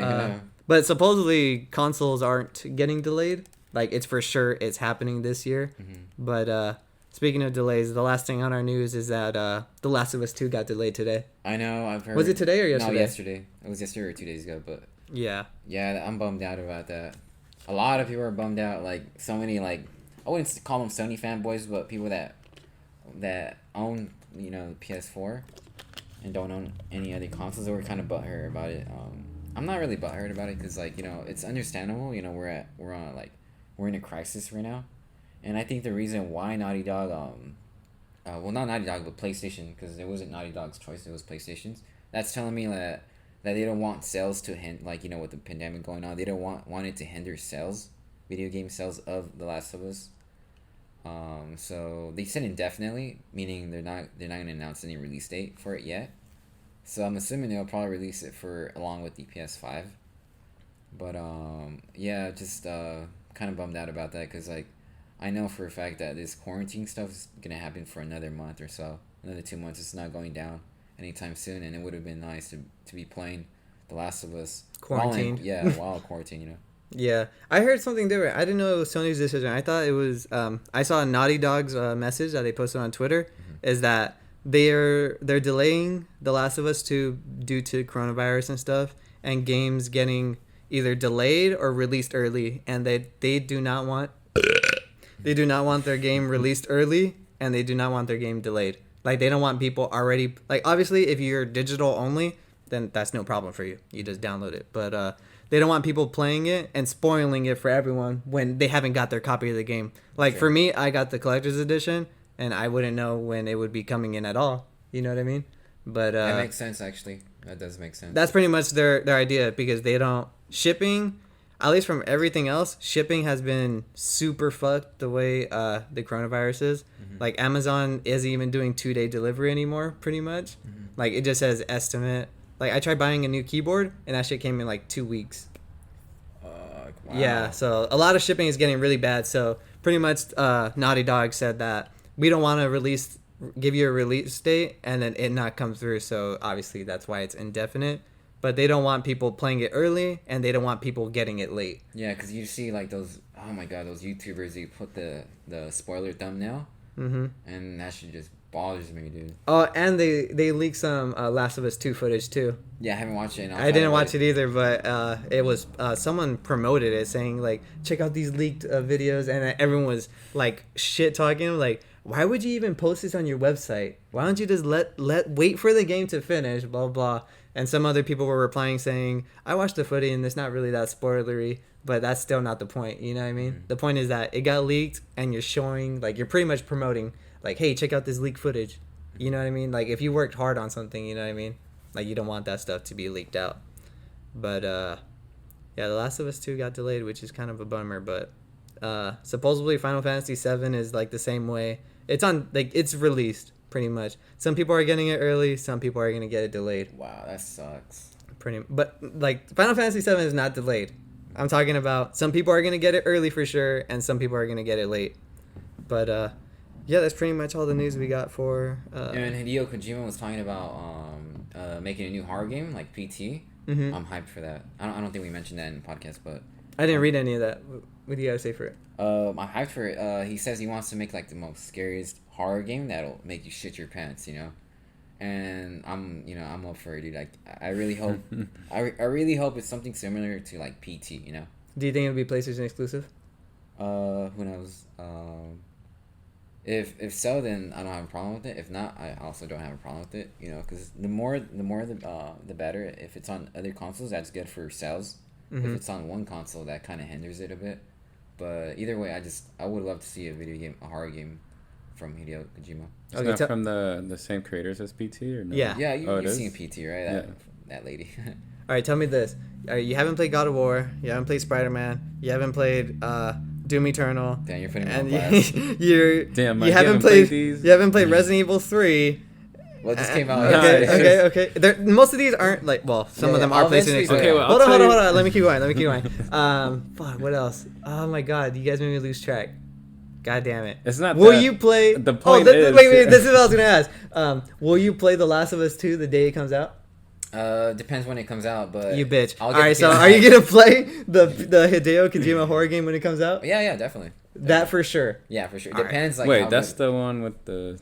But supposedly consoles aren't getting delayed. Like, it's for sure it's happening this year. But speaking of delays, the last thing on our news is that The Last of Us 2 got delayed today. I know, I've heard. Was it today or yesterday? No, yesterday. It was yesterday or 2 days ago, but... Yeah. Yeah, I'm bummed out about that. A lot of people are bummed out. Like, so many, like... I wouldn't call them Sony fanboys, but people that own, the PS4 and don't own any other consoles, they were kind of butthurt about it. I'm not really butthurt about it because, like, it's understandable. We're in a crisis right now. And I think the reason why Naughty Dog, well, not Naughty Dog, but PlayStation, because it wasn't Naughty Dog's choice, it was PlayStation's. That's telling me that they don't want sales to hinder, like, with the pandemic going on, they don't want it to hinder sales, video game sales of The Last of Us. So they said indefinitely, meaning they're not going to announce any release date for it yet. So I'm assuming they'll probably release it along with the PS5. But yeah, just kind of bummed out about that because, like, I know for a fact that this quarantine stuff is going to happen for another month or so. Another 2 months. It's not going down anytime soon. And it would have been nice to be playing The Last of Us. Quarantined. While quarantine, Yeah. I heard something different. I didn't know it was Sony's decision. I thought it was... I saw Naughty Dog's message that they posted on Twitter. Is that they're delaying The Last of Us 2 due to coronavirus and stuff. And games getting either delayed or released early. And they do not want... They do not want their game released early, and they do not want their game delayed. Like, they don't want people already... Like, obviously, if you're digital only, then that's no problem for you. You just download it. But they don't want people playing it and spoiling it for everyone when they haven't got their copy of the game. Like, for me, I got the collector's edition, and I wouldn't know when it would be coming in at all. You know what I mean? But that makes sense, actually. That does make sense. That's pretty much their idea, because they don't... Shipping... At least from everything else, shipping has been super fucked the way the coronavirus is. Like, Amazon isn't even doing 2-day delivery anymore, pretty much. Like, it just says estimate. Like, I tried buying a new keyboard, and that shit came in, like, 2 weeks. Wow. Yeah, so a lot of shipping is getting really bad. So pretty much, Naughty Dog said that we don't want to give you a release date and then it not come through. So obviously that's why it's indefinite. But they don't want people playing it early, and they don't want people getting it late. Yeah, because you see like those, oh my god, those YouTubers who put the spoiler thumbnail, and that shit just bothers me, dude. Oh, and they leaked some Last of Us 2 footage too. Yeah, I haven't watched it. I didn't watch it either, but it was someone promoted it, saying like, check out these leaked videos, and everyone was like shit talking, like, why would you even post this on your website? Why don't you just wait for the game to finish, blah blah. And some other people were replying saying, I watched the footage and it's not really that spoilery, but that's still not the point. You know what I mean? The point is that it got leaked and you're showing, like, you're pretty much promoting, like, hey, check out this leaked footage. You know what I mean? Like, if you worked hard on something, you know what I mean? Like, you don't want that stuff to be leaked out. But, yeah, The Last of Us 2 got delayed, which is kind of a bummer. But supposedly Final Fantasy 7 is, like, the same way. It's released. Pretty much. Some people are getting it early. Some people are going to get it delayed. Wow, that sucks. But like Final Fantasy 7 is not delayed. I'm talking about some people are going to get it early for sure, and some people are going to get it late. But yeah, that's pretty much all the news we got for. And Hideo Kojima was talking about making a new horror game like PT. I'm hyped for that. I don't think we mentioned that in the podcast, but I didn't read any of that. What do you gotta say for it? I'm hyped for it. He says he wants to make like the most scariest horror game that'll make you shit your pants, you know. And I'm up for it, dude. Like, I really hope, I really hope it's something similar to like PT, you know. Do you think it'll be PlayStation exclusive? Who knows? If so, then I don't have a problem with it. If not, I also don't have a problem with it, you know, because the more the better. If it's on other consoles, that's good for sales. If it's on one console, that kind of hinders it a bit. But either way, I would love to see a horror game from Hideo Kojima. It's not from the same creators as PT or no? Yeah. Yeah, you've seen PT, right? That lady. All right, tell me this. You haven't played God of War. You haven't played Spider-Man. You haven't played Doom Eternal. Damn, you're putting me on and blast. you haven't played these. You haven't played Resident Evil 3. Well, it just came out. Okay. Most of these aren't like. Well, some of them are PlayStation exclusive. Okay, well, hold on. Let me keep going. Fuck. What else? Oh my God, you guys made me lose track. God damn it. It's not. Will you play? The point is. Wait. This is what I was gonna ask. Will you play The Last of Us 2 the day it comes out? Depends when it comes out, but you bitch. All right, so are you gonna play the Hideo Kojima horror game when it comes out? Yeah, definitely. That for sure. Yeah, for sure. All Depends. right. Like, wait, that's the one with the.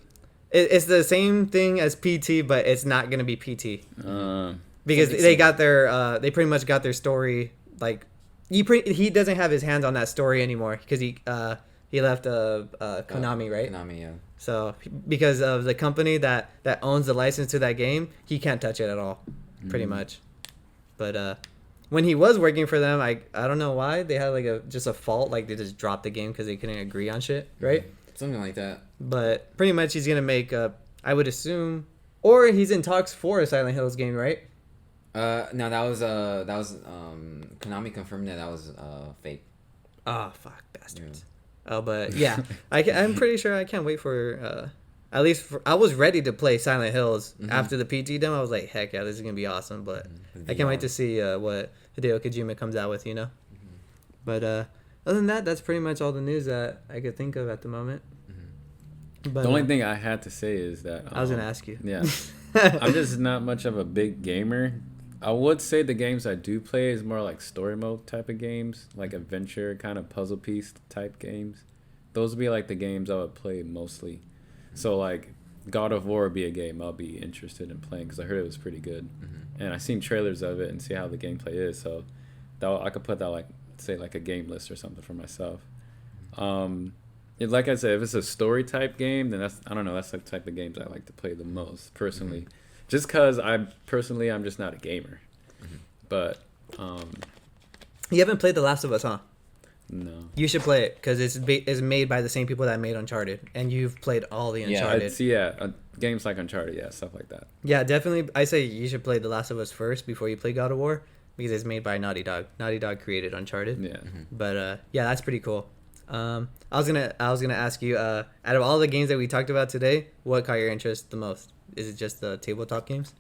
It's the same thing as PT, but it's not gonna be PT because Something they got their they pretty much got their story. Like he doesn't have his hands on that story anymore because he left Konami, right? Konami, yeah. So because of the company that owns the license to that game, he can't touch it at all, pretty much. But when he was working for them, I don't know why they had like just a fault, like they just dropped the game because they couldn't agree on shit, right? Something like that. But pretty much he's gonna make I would assume, or he's in talks for a Silent Hills game, right? No, that was Konami confirmed that was fake. Oh fuck, bastards. Yeah. Oh, but yeah, I'm pretty sure I can't wait for at least I was ready to play Silent Hills after the PT demo. I was like, heck yeah, this is gonna be awesome. But I can't wait to see what Hideo Kojima comes out with, you know. But other than that, that's pretty much all the news that I could think of at the moment. But, the only thing I had to say is that I was gonna ask you. Yeah, I'm just not much of a big gamer. I would say the games I do play is more like story mode type of games, like adventure kind of puzzle piece type games. Those would be like the games I would play mostly. So like God of War would be a game I'll be interested in playing because I heard it was pretty good, and I seen trailers of it and see how the gameplay is. So I could put that like say like a game list or something for myself. Like I said, if it's a story type game, then that's the type of games I like to play the most personally. Just because I'm just not a gamer. But you haven't played The Last of Us, huh? No. You should play it because it's made by the same people that made Uncharted, and you've played all the Uncharted. Games like Uncharted, stuff like that. Yeah, definitely. I say you should play The Last of Us first before you play God of War because it's made by Naughty Dog. Naughty Dog created Uncharted. Yeah. But yeah, that's pretty cool. I was gonna ask you, out of all the games that we talked about today, what caught your interest the most? Is it just the tabletop games,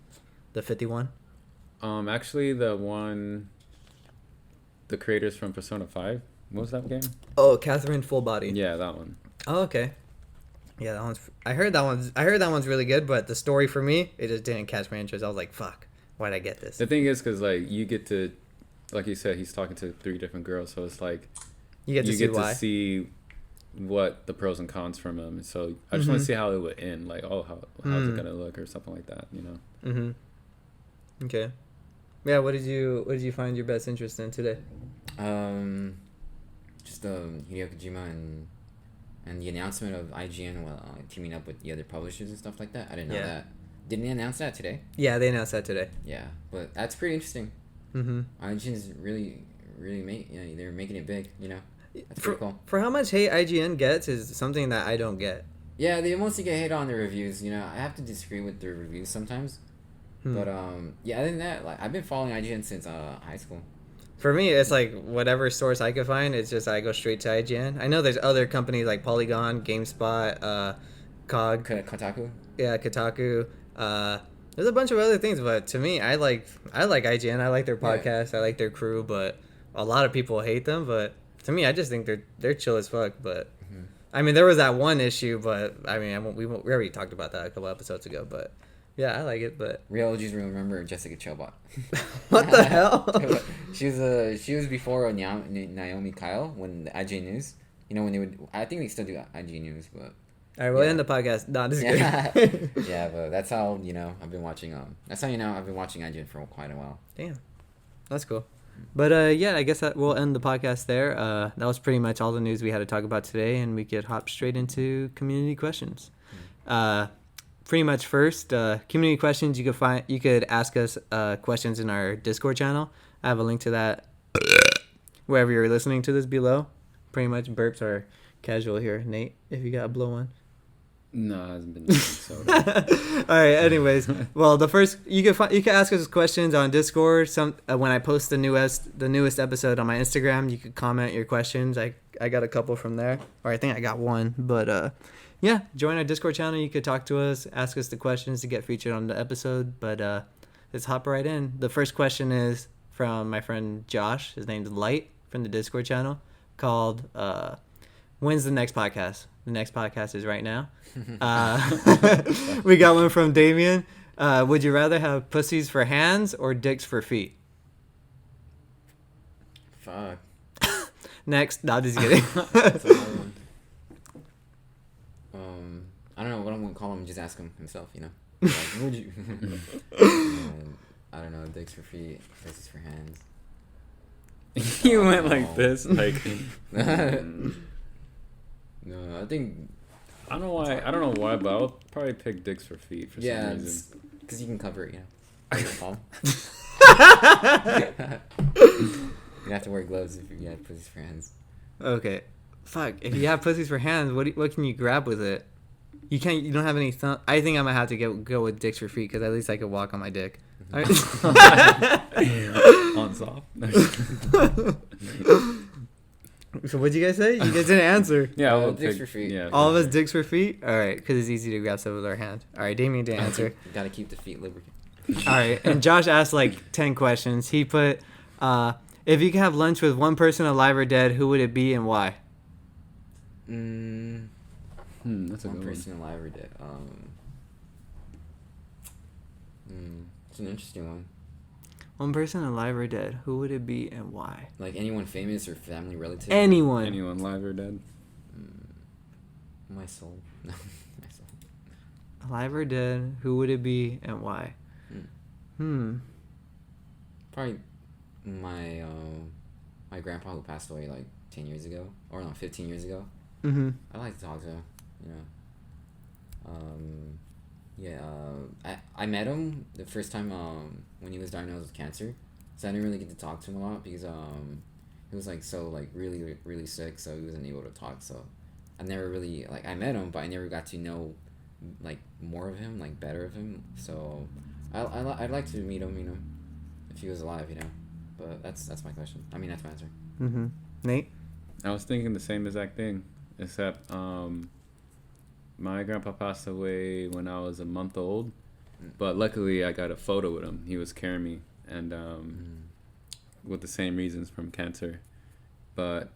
the 51? Actually, the one the creators from Persona 5. What was that game? Oh, Catherine Full Body. Yeah, that one. Oh, okay. Yeah, that one's. I heard that one's really good, but the story for me, it just didn't catch my interest. I was like, "Fuck, why'd I get this?" The thing is, because like you get to, like you said, he's talking to 3 different girls, so it's like You get to see why. see what the pros and cons from him. So I just want to see how it would end. Like, oh, how's it gonna look, or something like that, you know? Mm-hmm. Okay. Yeah. What did you find your best interest in today? Just Hideo Kojima and the announcement of IGN teaming up with the other publishers and stuff like that. I didn't know that. Didn't they announce that today? Yeah, they announced that today. Yeah, but that's pretty interesting. Mm-hmm. IGN's really they're making it big. You know, that's pretty cool. For how much hate IGN gets is something that I don't get. Yeah, they mostly get hate on their reviews. You know, I have to disagree with their reviews sometimes. But yeah, other than that, like I've been following IGN since high school. For me, it's like whatever source I could find. It's just I go straight to IGN. I know there's other companies like Polygon, GameSpot, COG. Kotaku. Yeah, Kotaku. There's a bunch of other things, but to me, I like IGN. I like their podcast. I like their crew, but a lot of people hate them. But to me, I just think they're chill as fuck. But I mean, there was that one issue, but I mean, we already talked about that a couple episodes ago. But yeah, I like it. But real OGs remember Jessica Chobot. What the hell? She was before Naomi Kyle when the IGN News. You know when they would. I think they still do IGN News, but. All right, we'll end the podcast. No, this is good. Yeah, but that's how I've been watching. That's how I've been watching IGN for quite a while. Damn, that's cool. But yeah, I guess that we'll end the podcast there. That was pretty much all the news we had to talk about today, and we could hop straight into community questions. Pretty much first, community questions. You could ask us questions in our Discord channel. I have a link to that wherever you're listening to this below. Pretty much burps are casual here, Nate. If you got to blow one. No, it hasn't been so. All right. Anyways, well, the first you can ask us questions on Discord. When I post the newest episode on my Instagram, you could comment your questions. I got a couple from there, or I think I got one. But yeah, join our Discord channel. You could talk to us, ask us the questions to get featured on the episode. But let's hop right in. The first question is from my friend Josh. His name's Light from the Discord channel. Called when's the next podcast? The next podcast is right now. We got one from Damien. Would you rather have pussies for hands or dicks for feet? Fuck. Next. No, I'm just kidding. That's a hard one. I don't know what I'm gonna call him. Just ask him himself. You know. Like, would you? I don't know. Dicks for feet. Pussies for hands. You went like this, like. No, I think. I don't know why, but I'll probably pick dicks for feet for some reason. Because you can cover it, you know. Palm. You have to wear gloves if you have pussies for hands. Okay. Fuck. If you have pussies for hands, what can you grab with it? You can't. You don't have any thumb. I think I'm gonna have to go with dicks for feet because at least I could walk on my dick. On soft. So what'd you guys say? You guys didn't answer. Yeah, well, dicks for feet. Yeah, all of us dicks for feet. All right, because it's easy to grab stuff with our hand. All right, Damien didn't answer. You gotta keep the feet lubricated. All right, and Josh asked like 10 questions. He put, if you could have lunch with one person alive or dead, who would it be and why? That's a good one. One person alive or dead. It's an interesting one. One person alive or dead, who would it be and why? Like anyone famous or family relative? Anyone, live or dead? My soul. No, my soul. alive or dead, who would it be and why? Probably my my grandpa who passed away like 10 years ago, or no, 15 years ago. Mm-hmm. I like to talk to him, you know. I met him the first time when he was diagnosed with cancer, so I didn't really get to talk to him a lot because he was like so like really really sick, so he wasn't able to talk. So I never really I met him, but I never got to know like more of him, like better of him. So I'd like to meet him, you know, if he was alive, you know. But that's my question. I mean, that's my answer. Mm-hmm. Nate? I was thinking the same exact thing, except my grandpa passed away when I was a month old, but luckily I got a photo with him. He was carrying me, and with the same reasons from cancer, but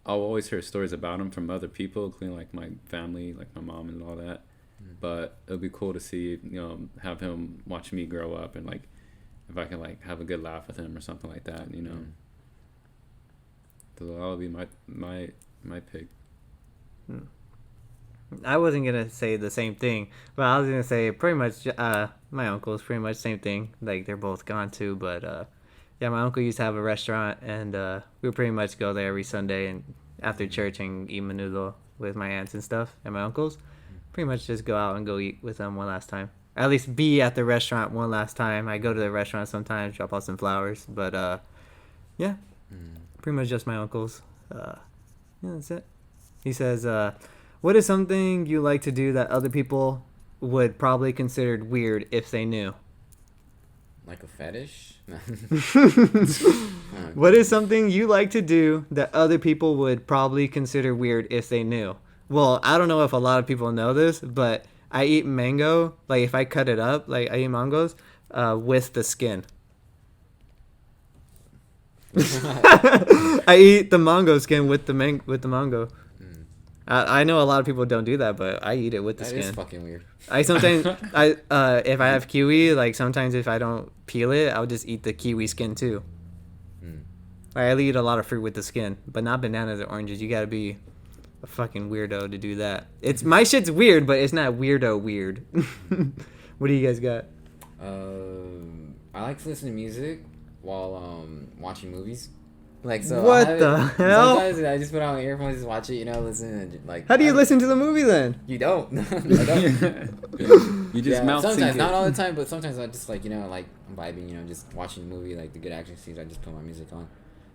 I'll always hear stories about him from other people, including like my family, like my mom and all that. But it'll be cool to see, have him watch me grow up, and like if I can like have a good laugh with him or something like that, So that'll be my pick. I wasn't gonna say the same thing, but I was gonna say pretty much. My uncle's pretty much same thing. Like they're both gone too, but yeah, my uncle used to have a restaurant, and we would pretty much go there every Sunday and after church and eat menudo with my aunts and stuff and my uncles. Pretty much just go out and go eat with them one last time. At least be at the restaurant one last time. I go to the restaurant sometimes, drop off some flowers, but yeah, pretty much just my uncles. Yeah, that's it. He says, what is something you like to do that other people would probably consider weird if they knew? Like a fetish? What is something you like to do that other people would probably consider weird if they knew? Well, I don't know if a lot of people know this, but I eat mango. Like if I cut it up, like I eat mangoes with the skin. I eat the mango skin with the mango. I know a lot of people don't do that, but I eat it with the skin. That is fucking weird. I sometimes if I have kiwi, like sometimes if I don't peel it, I'll just eat the kiwi skin too. I eat a lot of fruit with the skin, but not bananas or oranges. You gotta be a fucking weirdo to do that. It's my shit's weird, but it's not weirdo weird. What do you guys got? I like to listen to music while watching movies. Like so. What the hell? Sometimes I just put on my earphones, just watch it, listen and like. How do you listen to the movie then? You don't. I don't. You just mouth sync sometimes, it. not all the time, but sometimes I just like like I'm vibing, just watching the movie, like the good action scenes. I just put my music on,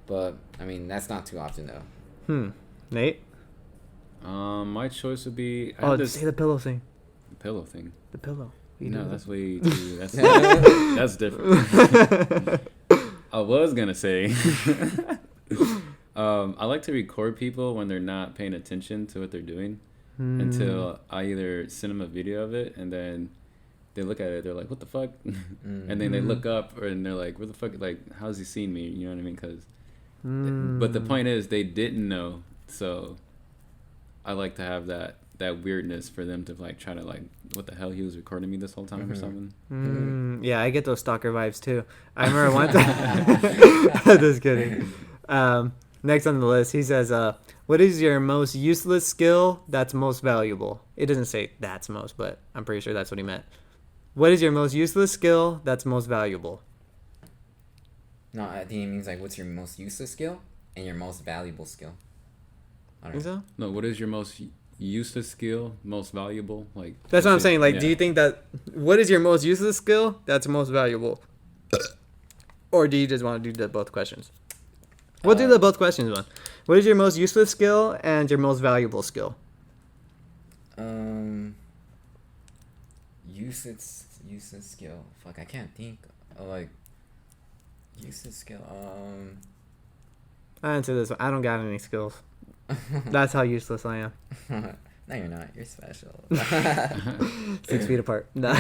but I mean that's not too often though. Nate. My choice would be. Say the pillow thing. The pillow thing. The pillow. No, that's way too. That's different. I was gonna say. I like to record people when they're not paying attention to what they're doing until I either send them a video of it and then they look at it, they're like, "What the fuck?" And then they look up and they're like, "Where the fuck? Like, how's he seen me?" You know what I mean? But the point is, they didn't know, so I like to have that weirdness for them to like try to like, what the hell, he was recording me this whole time or something. Yeah, I get those stalker vibes too. I remember one time. Just kidding. Next on the list, he says, "What is your most useless skill that's most valuable?" It doesn't say that's most, but I'm pretty sure that's what he meant. What is your most useless skill that's most valuable? No, I think it means like what's your most useless skill and your most valuable skill. I don't know. So? No, what is your most useless skill, most valuable? Like that's what I'm saying. Like, yeah. Do you think that what is your most useless skill that's most valuable, or do you just want to do both questions? We'll do the both questions one. What is your most useless skill and your most valuable skill? Useless skill. Fuck, I can't think. Like useless skill. I answer this one. I don't got any skills. That's how useless I am. No, you're not. You're special. 6 feet apart. Nah.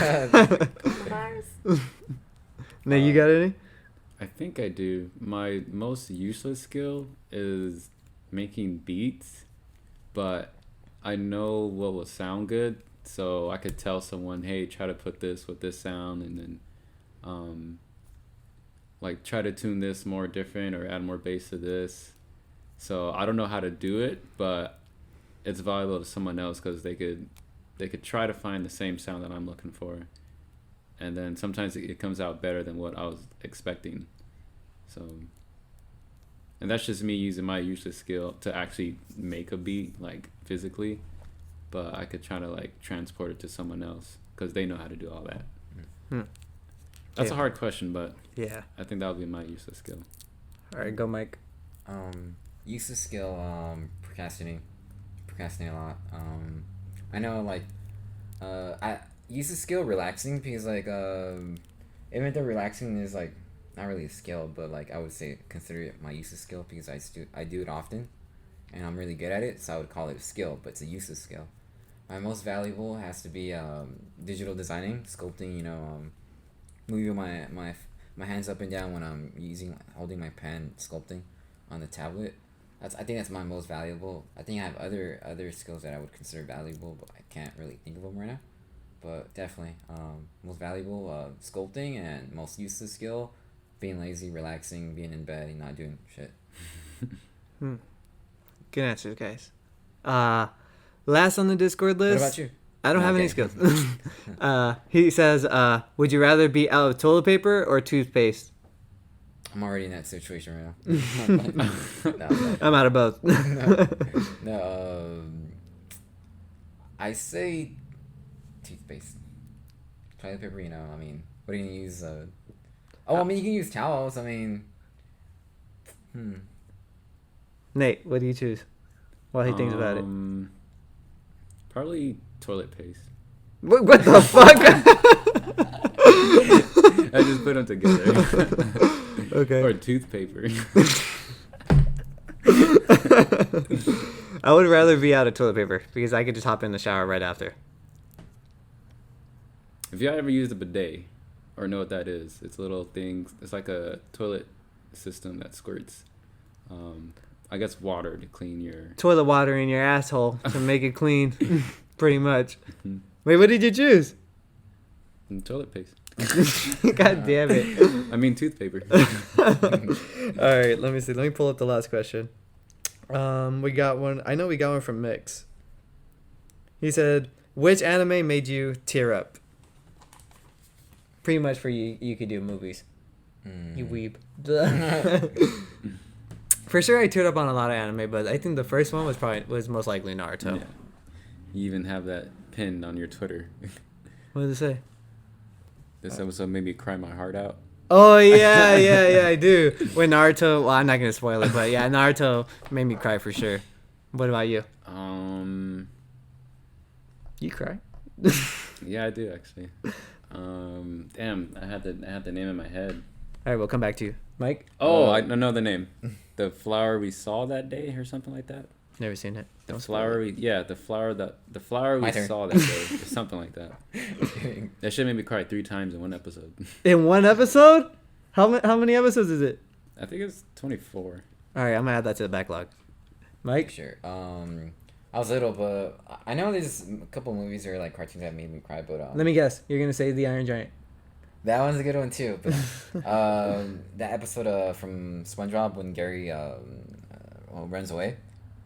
No, you got any? I think I do. My most useless skill is making beats, but I know what will sound good, so I could tell someone, hey, try to put this with this sound, and then like try to tune this more different or add more bass to this. So I don't know how to do it, but it's valuable to someone else because they could try to find the same sound that I'm looking for, and then sometimes it comes out better than what I was expecting. So, and that's just me using my useless skill to actually make a beat, like physically, but I could try to like transport it to someone else because they know how to do all that. That's a hard question, but yeah, I think that would be my useless skill. All right, go Mike. Useless skill, procrastinate a lot. I know, like, I useless skill relaxing because like even though relaxing is like not really a skill, but like I would say consider it my useless skill because I do it often, and I'm really good at it, so I would call it a skill, but it's a useless skill. My most valuable has to be digital designing, sculpting, moving my my hands up and down when I'm holding my pen sculpting on the tablet. I think that's my most valuable. I think I have other skills that I would consider valuable, but I can't really think of them right now. But definitely, most valuable sculpting, and most useless skill, being lazy, relaxing, being in bed, and not doing shit. Good answers, guys. Last on the Discord list. What about you? I don't have any skills. He says, would you rather be out of toilet paper or toothpaste? I'm already in that situation right now. No, I'm out of both. no, I say toothpaste. Toilet paper, you know, I mean, what are you going to use? I mean, you can use towels. I mean, Nate, what do you choose? While he thinks about it. Probably toilet paste. What the fuck? I just put them together. Okay. Or toothpaper. I would rather be out of toilet paper because I could just hop in the shower right after. If you ever used a bidet or know what that is, it's little things. It's like a toilet system that squirts, I guess, water to clean your Toilet water in your asshole to make it clean. Pretty much. Wait, what did you choose? toilet paste. God damn it. I mean toothpaper. All right, let me see. Let me pull up the last question. We got one. I know we got one from Mix. He said, which anime made you tear up? Pretty much for you, you could do movies. You weeb. For sure, I teared up on a lot of anime, but I think the first one was most likely Naruto. Yeah. You even have that pinned on your Twitter. What did it say? This episode made me cry my heart out. Oh yeah, I do. When Naruto, well, I'm not gonna spoil it, but yeah, Naruto made me cry for sure. What about you? You cry? Yeah, I do actually. Damn, I had the name in my head. All right, we'll come back to you, Mike. Oh, I know the name. The flower we saw that day, or something like that. Never seen it. The flower we saw that day, or something like that. That shit made me cry 3 times in one episode. In one episode? How many episodes is it? I think it's 24. All right, I'm gonna add that to the backlog. Mike? Sure. I was little, but I know there's a couple movies or like cartoons that made me cry. But Let me guess. You're gonna say The Iron Giant. that one's a good one too. But that episode from SpongeBob when Gary runs away.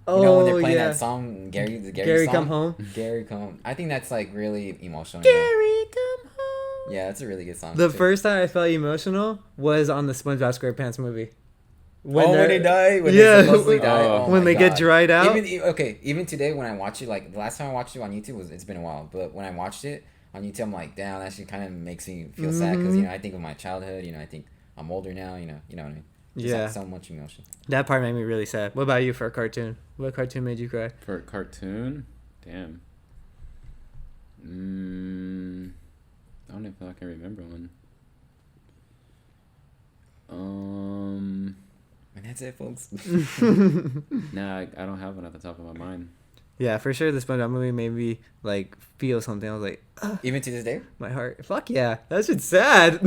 Oh, you know when they're playing yeah. that song, Gary song? Come Home. Gary Come Home. I think that's like really emotional. Gary Come Home. Yeah, that's a really good song. The too. first time I felt emotional was on the SpongeBob SquarePants movie. When they die? When yeah, they supposedly die? Oh when they get dried out? Even today when I watch it, like the last time I watched it on YouTube it's been a while, but when I watched it on YouTube, I'm like, damn, that shit kind of makes me feel sad because, you know, I think of my childhood, you know, I think I'm older now, you know what I mean? Just like so much emotion. That part made me really sad. What about you for a cartoon? What cartoon made you cry? For a cartoon? Damn. I don't know if I can remember one. And that's it, folks. Nah, I don't have one at the top of my mind. Yeah, for sure. The SpongeBob movie made me like feel something. I was like, Even to this day? my heart. Fuck yeah, that shit's sad.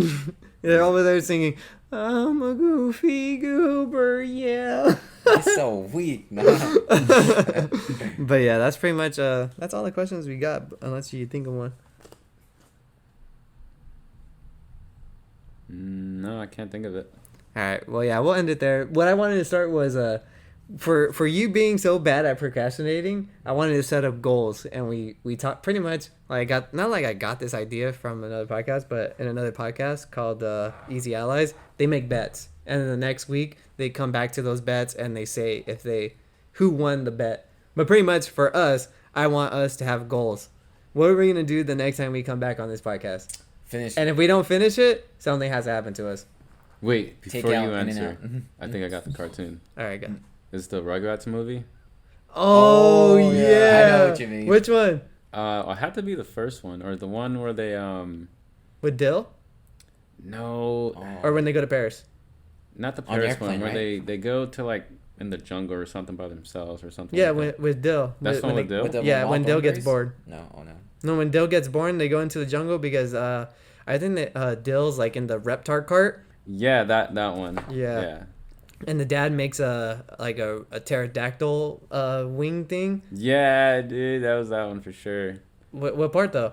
They're over there singing, "I'm a goofy goober, yeah." It's so weak. No. But yeah, that's pretty much that's all the questions we got. Unless you think of one. No, I can't think of it. All right. Well, yeah, we'll end it there. What I wanted to start was for you being so bad at procrastinating, I wanted to set up goals, and we talked pretty much. Like I got this idea from another podcast, but in another podcast called Easy Allies, they make bets, and then the next week they come back to those bets and they say who won the bet. But pretty much for us, I want us to have goals. What are we gonna do the next time we come back on this podcast? Finish. And if we don't finish it, something has to happen to us. Wait, before you answer, Mm-hmm. I think I got the cartoon. All right, go. Is the Rugrats movie? Oh yeah. yeah. I know what you mean. Which one? I had to be the first one, or the one where they With Dill? No, Or when they go to Paris? not the On the Paris one, airplane, where right? they go to like in the jungle or something by themselves or something. Yeah, like that. with Dill. That's the one with they- Dill? With the Yeah, when Dill gets Mulberries? bored. No, oh no. No, when Dill gets born, they go into the jungle because I think that Dill's like in the Reptar cart, Yeah, that one. Yeah. And the dad makes a pterodactyl wing thing. Yeah, dude, that was that one for sure. What part though?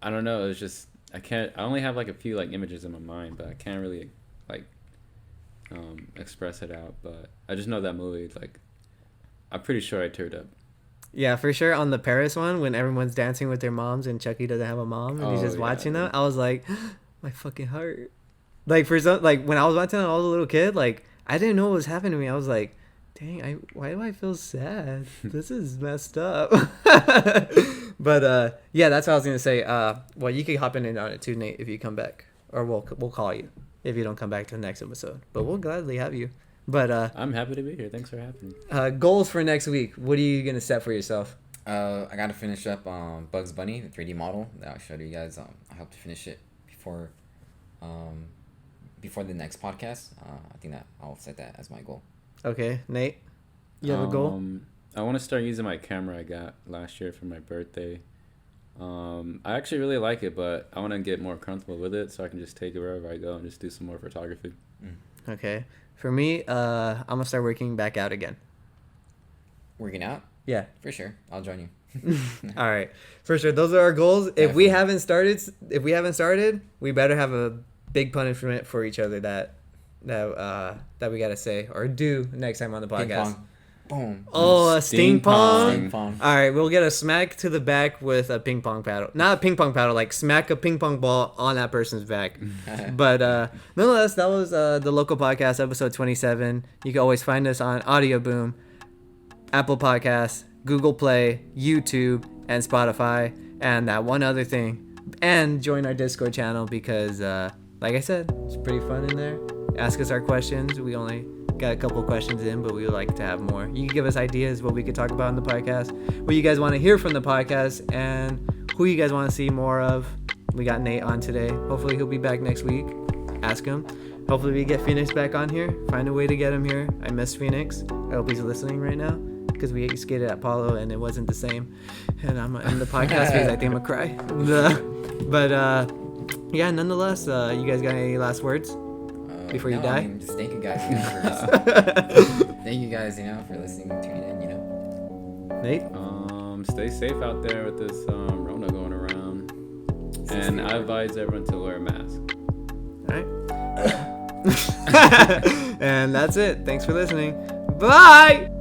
I don't know. It's just I only have like a few like images in my mind, but I can't really like express it out. But I just know that movie. Like, I'm pretty sure I teared up. Yeah, for sure. On the Paris one, when everyone's dancing with their moms and Chucky doesn't have a mom and he's just watching them, I was like, my fucking heart. Like when I was watching it, I was a little kid. Like I didn't know what was happening to me. I was like, dang, why do I feel sad? This is messed up. But yeah, that's what I was gonna say. Well, you can hop in on it too, Nate, if you come back, or we'll call you if you don't come back to the next episode. But we'll gladly have you. But I'm happy to be here. Thanks for having me. Goals for next week. What are you gonna set for yourself? I gotta finish up Bugs Bunny, the 3D model that I showed you guys. I hope to finish it before the next podcast. I think that I'll set that as my goal. Okay, Nate, you have a goal? I want to start using my camera I got last year for my birthday. I actually really like it, but I want to get more comfortable with it so I can just take it wherever I go and just do some more photography. Okay. For me, I'm gonna start working back out again. Working out? Yeah, for sure. I'll join you. All right, for sure. Those are our goals. If we haven't started, we better have a big punishment for each other that we gotta say or do next time on the podcast. Ping pong. Boom. Oh, a sting pong. Sting pong. All right, we'll get a smack to the back with a ping pong paddle. Not a ping pong paddle, like smack a ping pong ball on that person's back. But nonetheless, that was the local podcast, episode 27. You can always find us on Audioboom, Apple Podcasts, Google Play, YouTube, and Spotify, and that one other thing. And join our Discord channel because, like I said, it's pretty fun in there. Ask us our questions. We only got a couple questions in, but we would like to have more. You can give us ideas what we could talk about in the podcast, what you guys want to hear from the podcast, and who you guys want to see more of. We got Nate on today. Hopefully he'll be back next week. Ask him. Hopefully we get Phoenix back on here. Find a way to get him here. I miss Phoenix. I hope he's listening right now because we skated at Apollo and it wasn't the same. And I'm in the podcast phase. I think I'm gonna cry. But yeah, nonetheless, you guys got any last words? Before you die? Just thank you guys, thank you guys, for listening, tuning in, Nate? Stay safe out there with this Rona going around. And I advise everyone to wear a mask. All right. And that's it. Thanks for listening. Bye!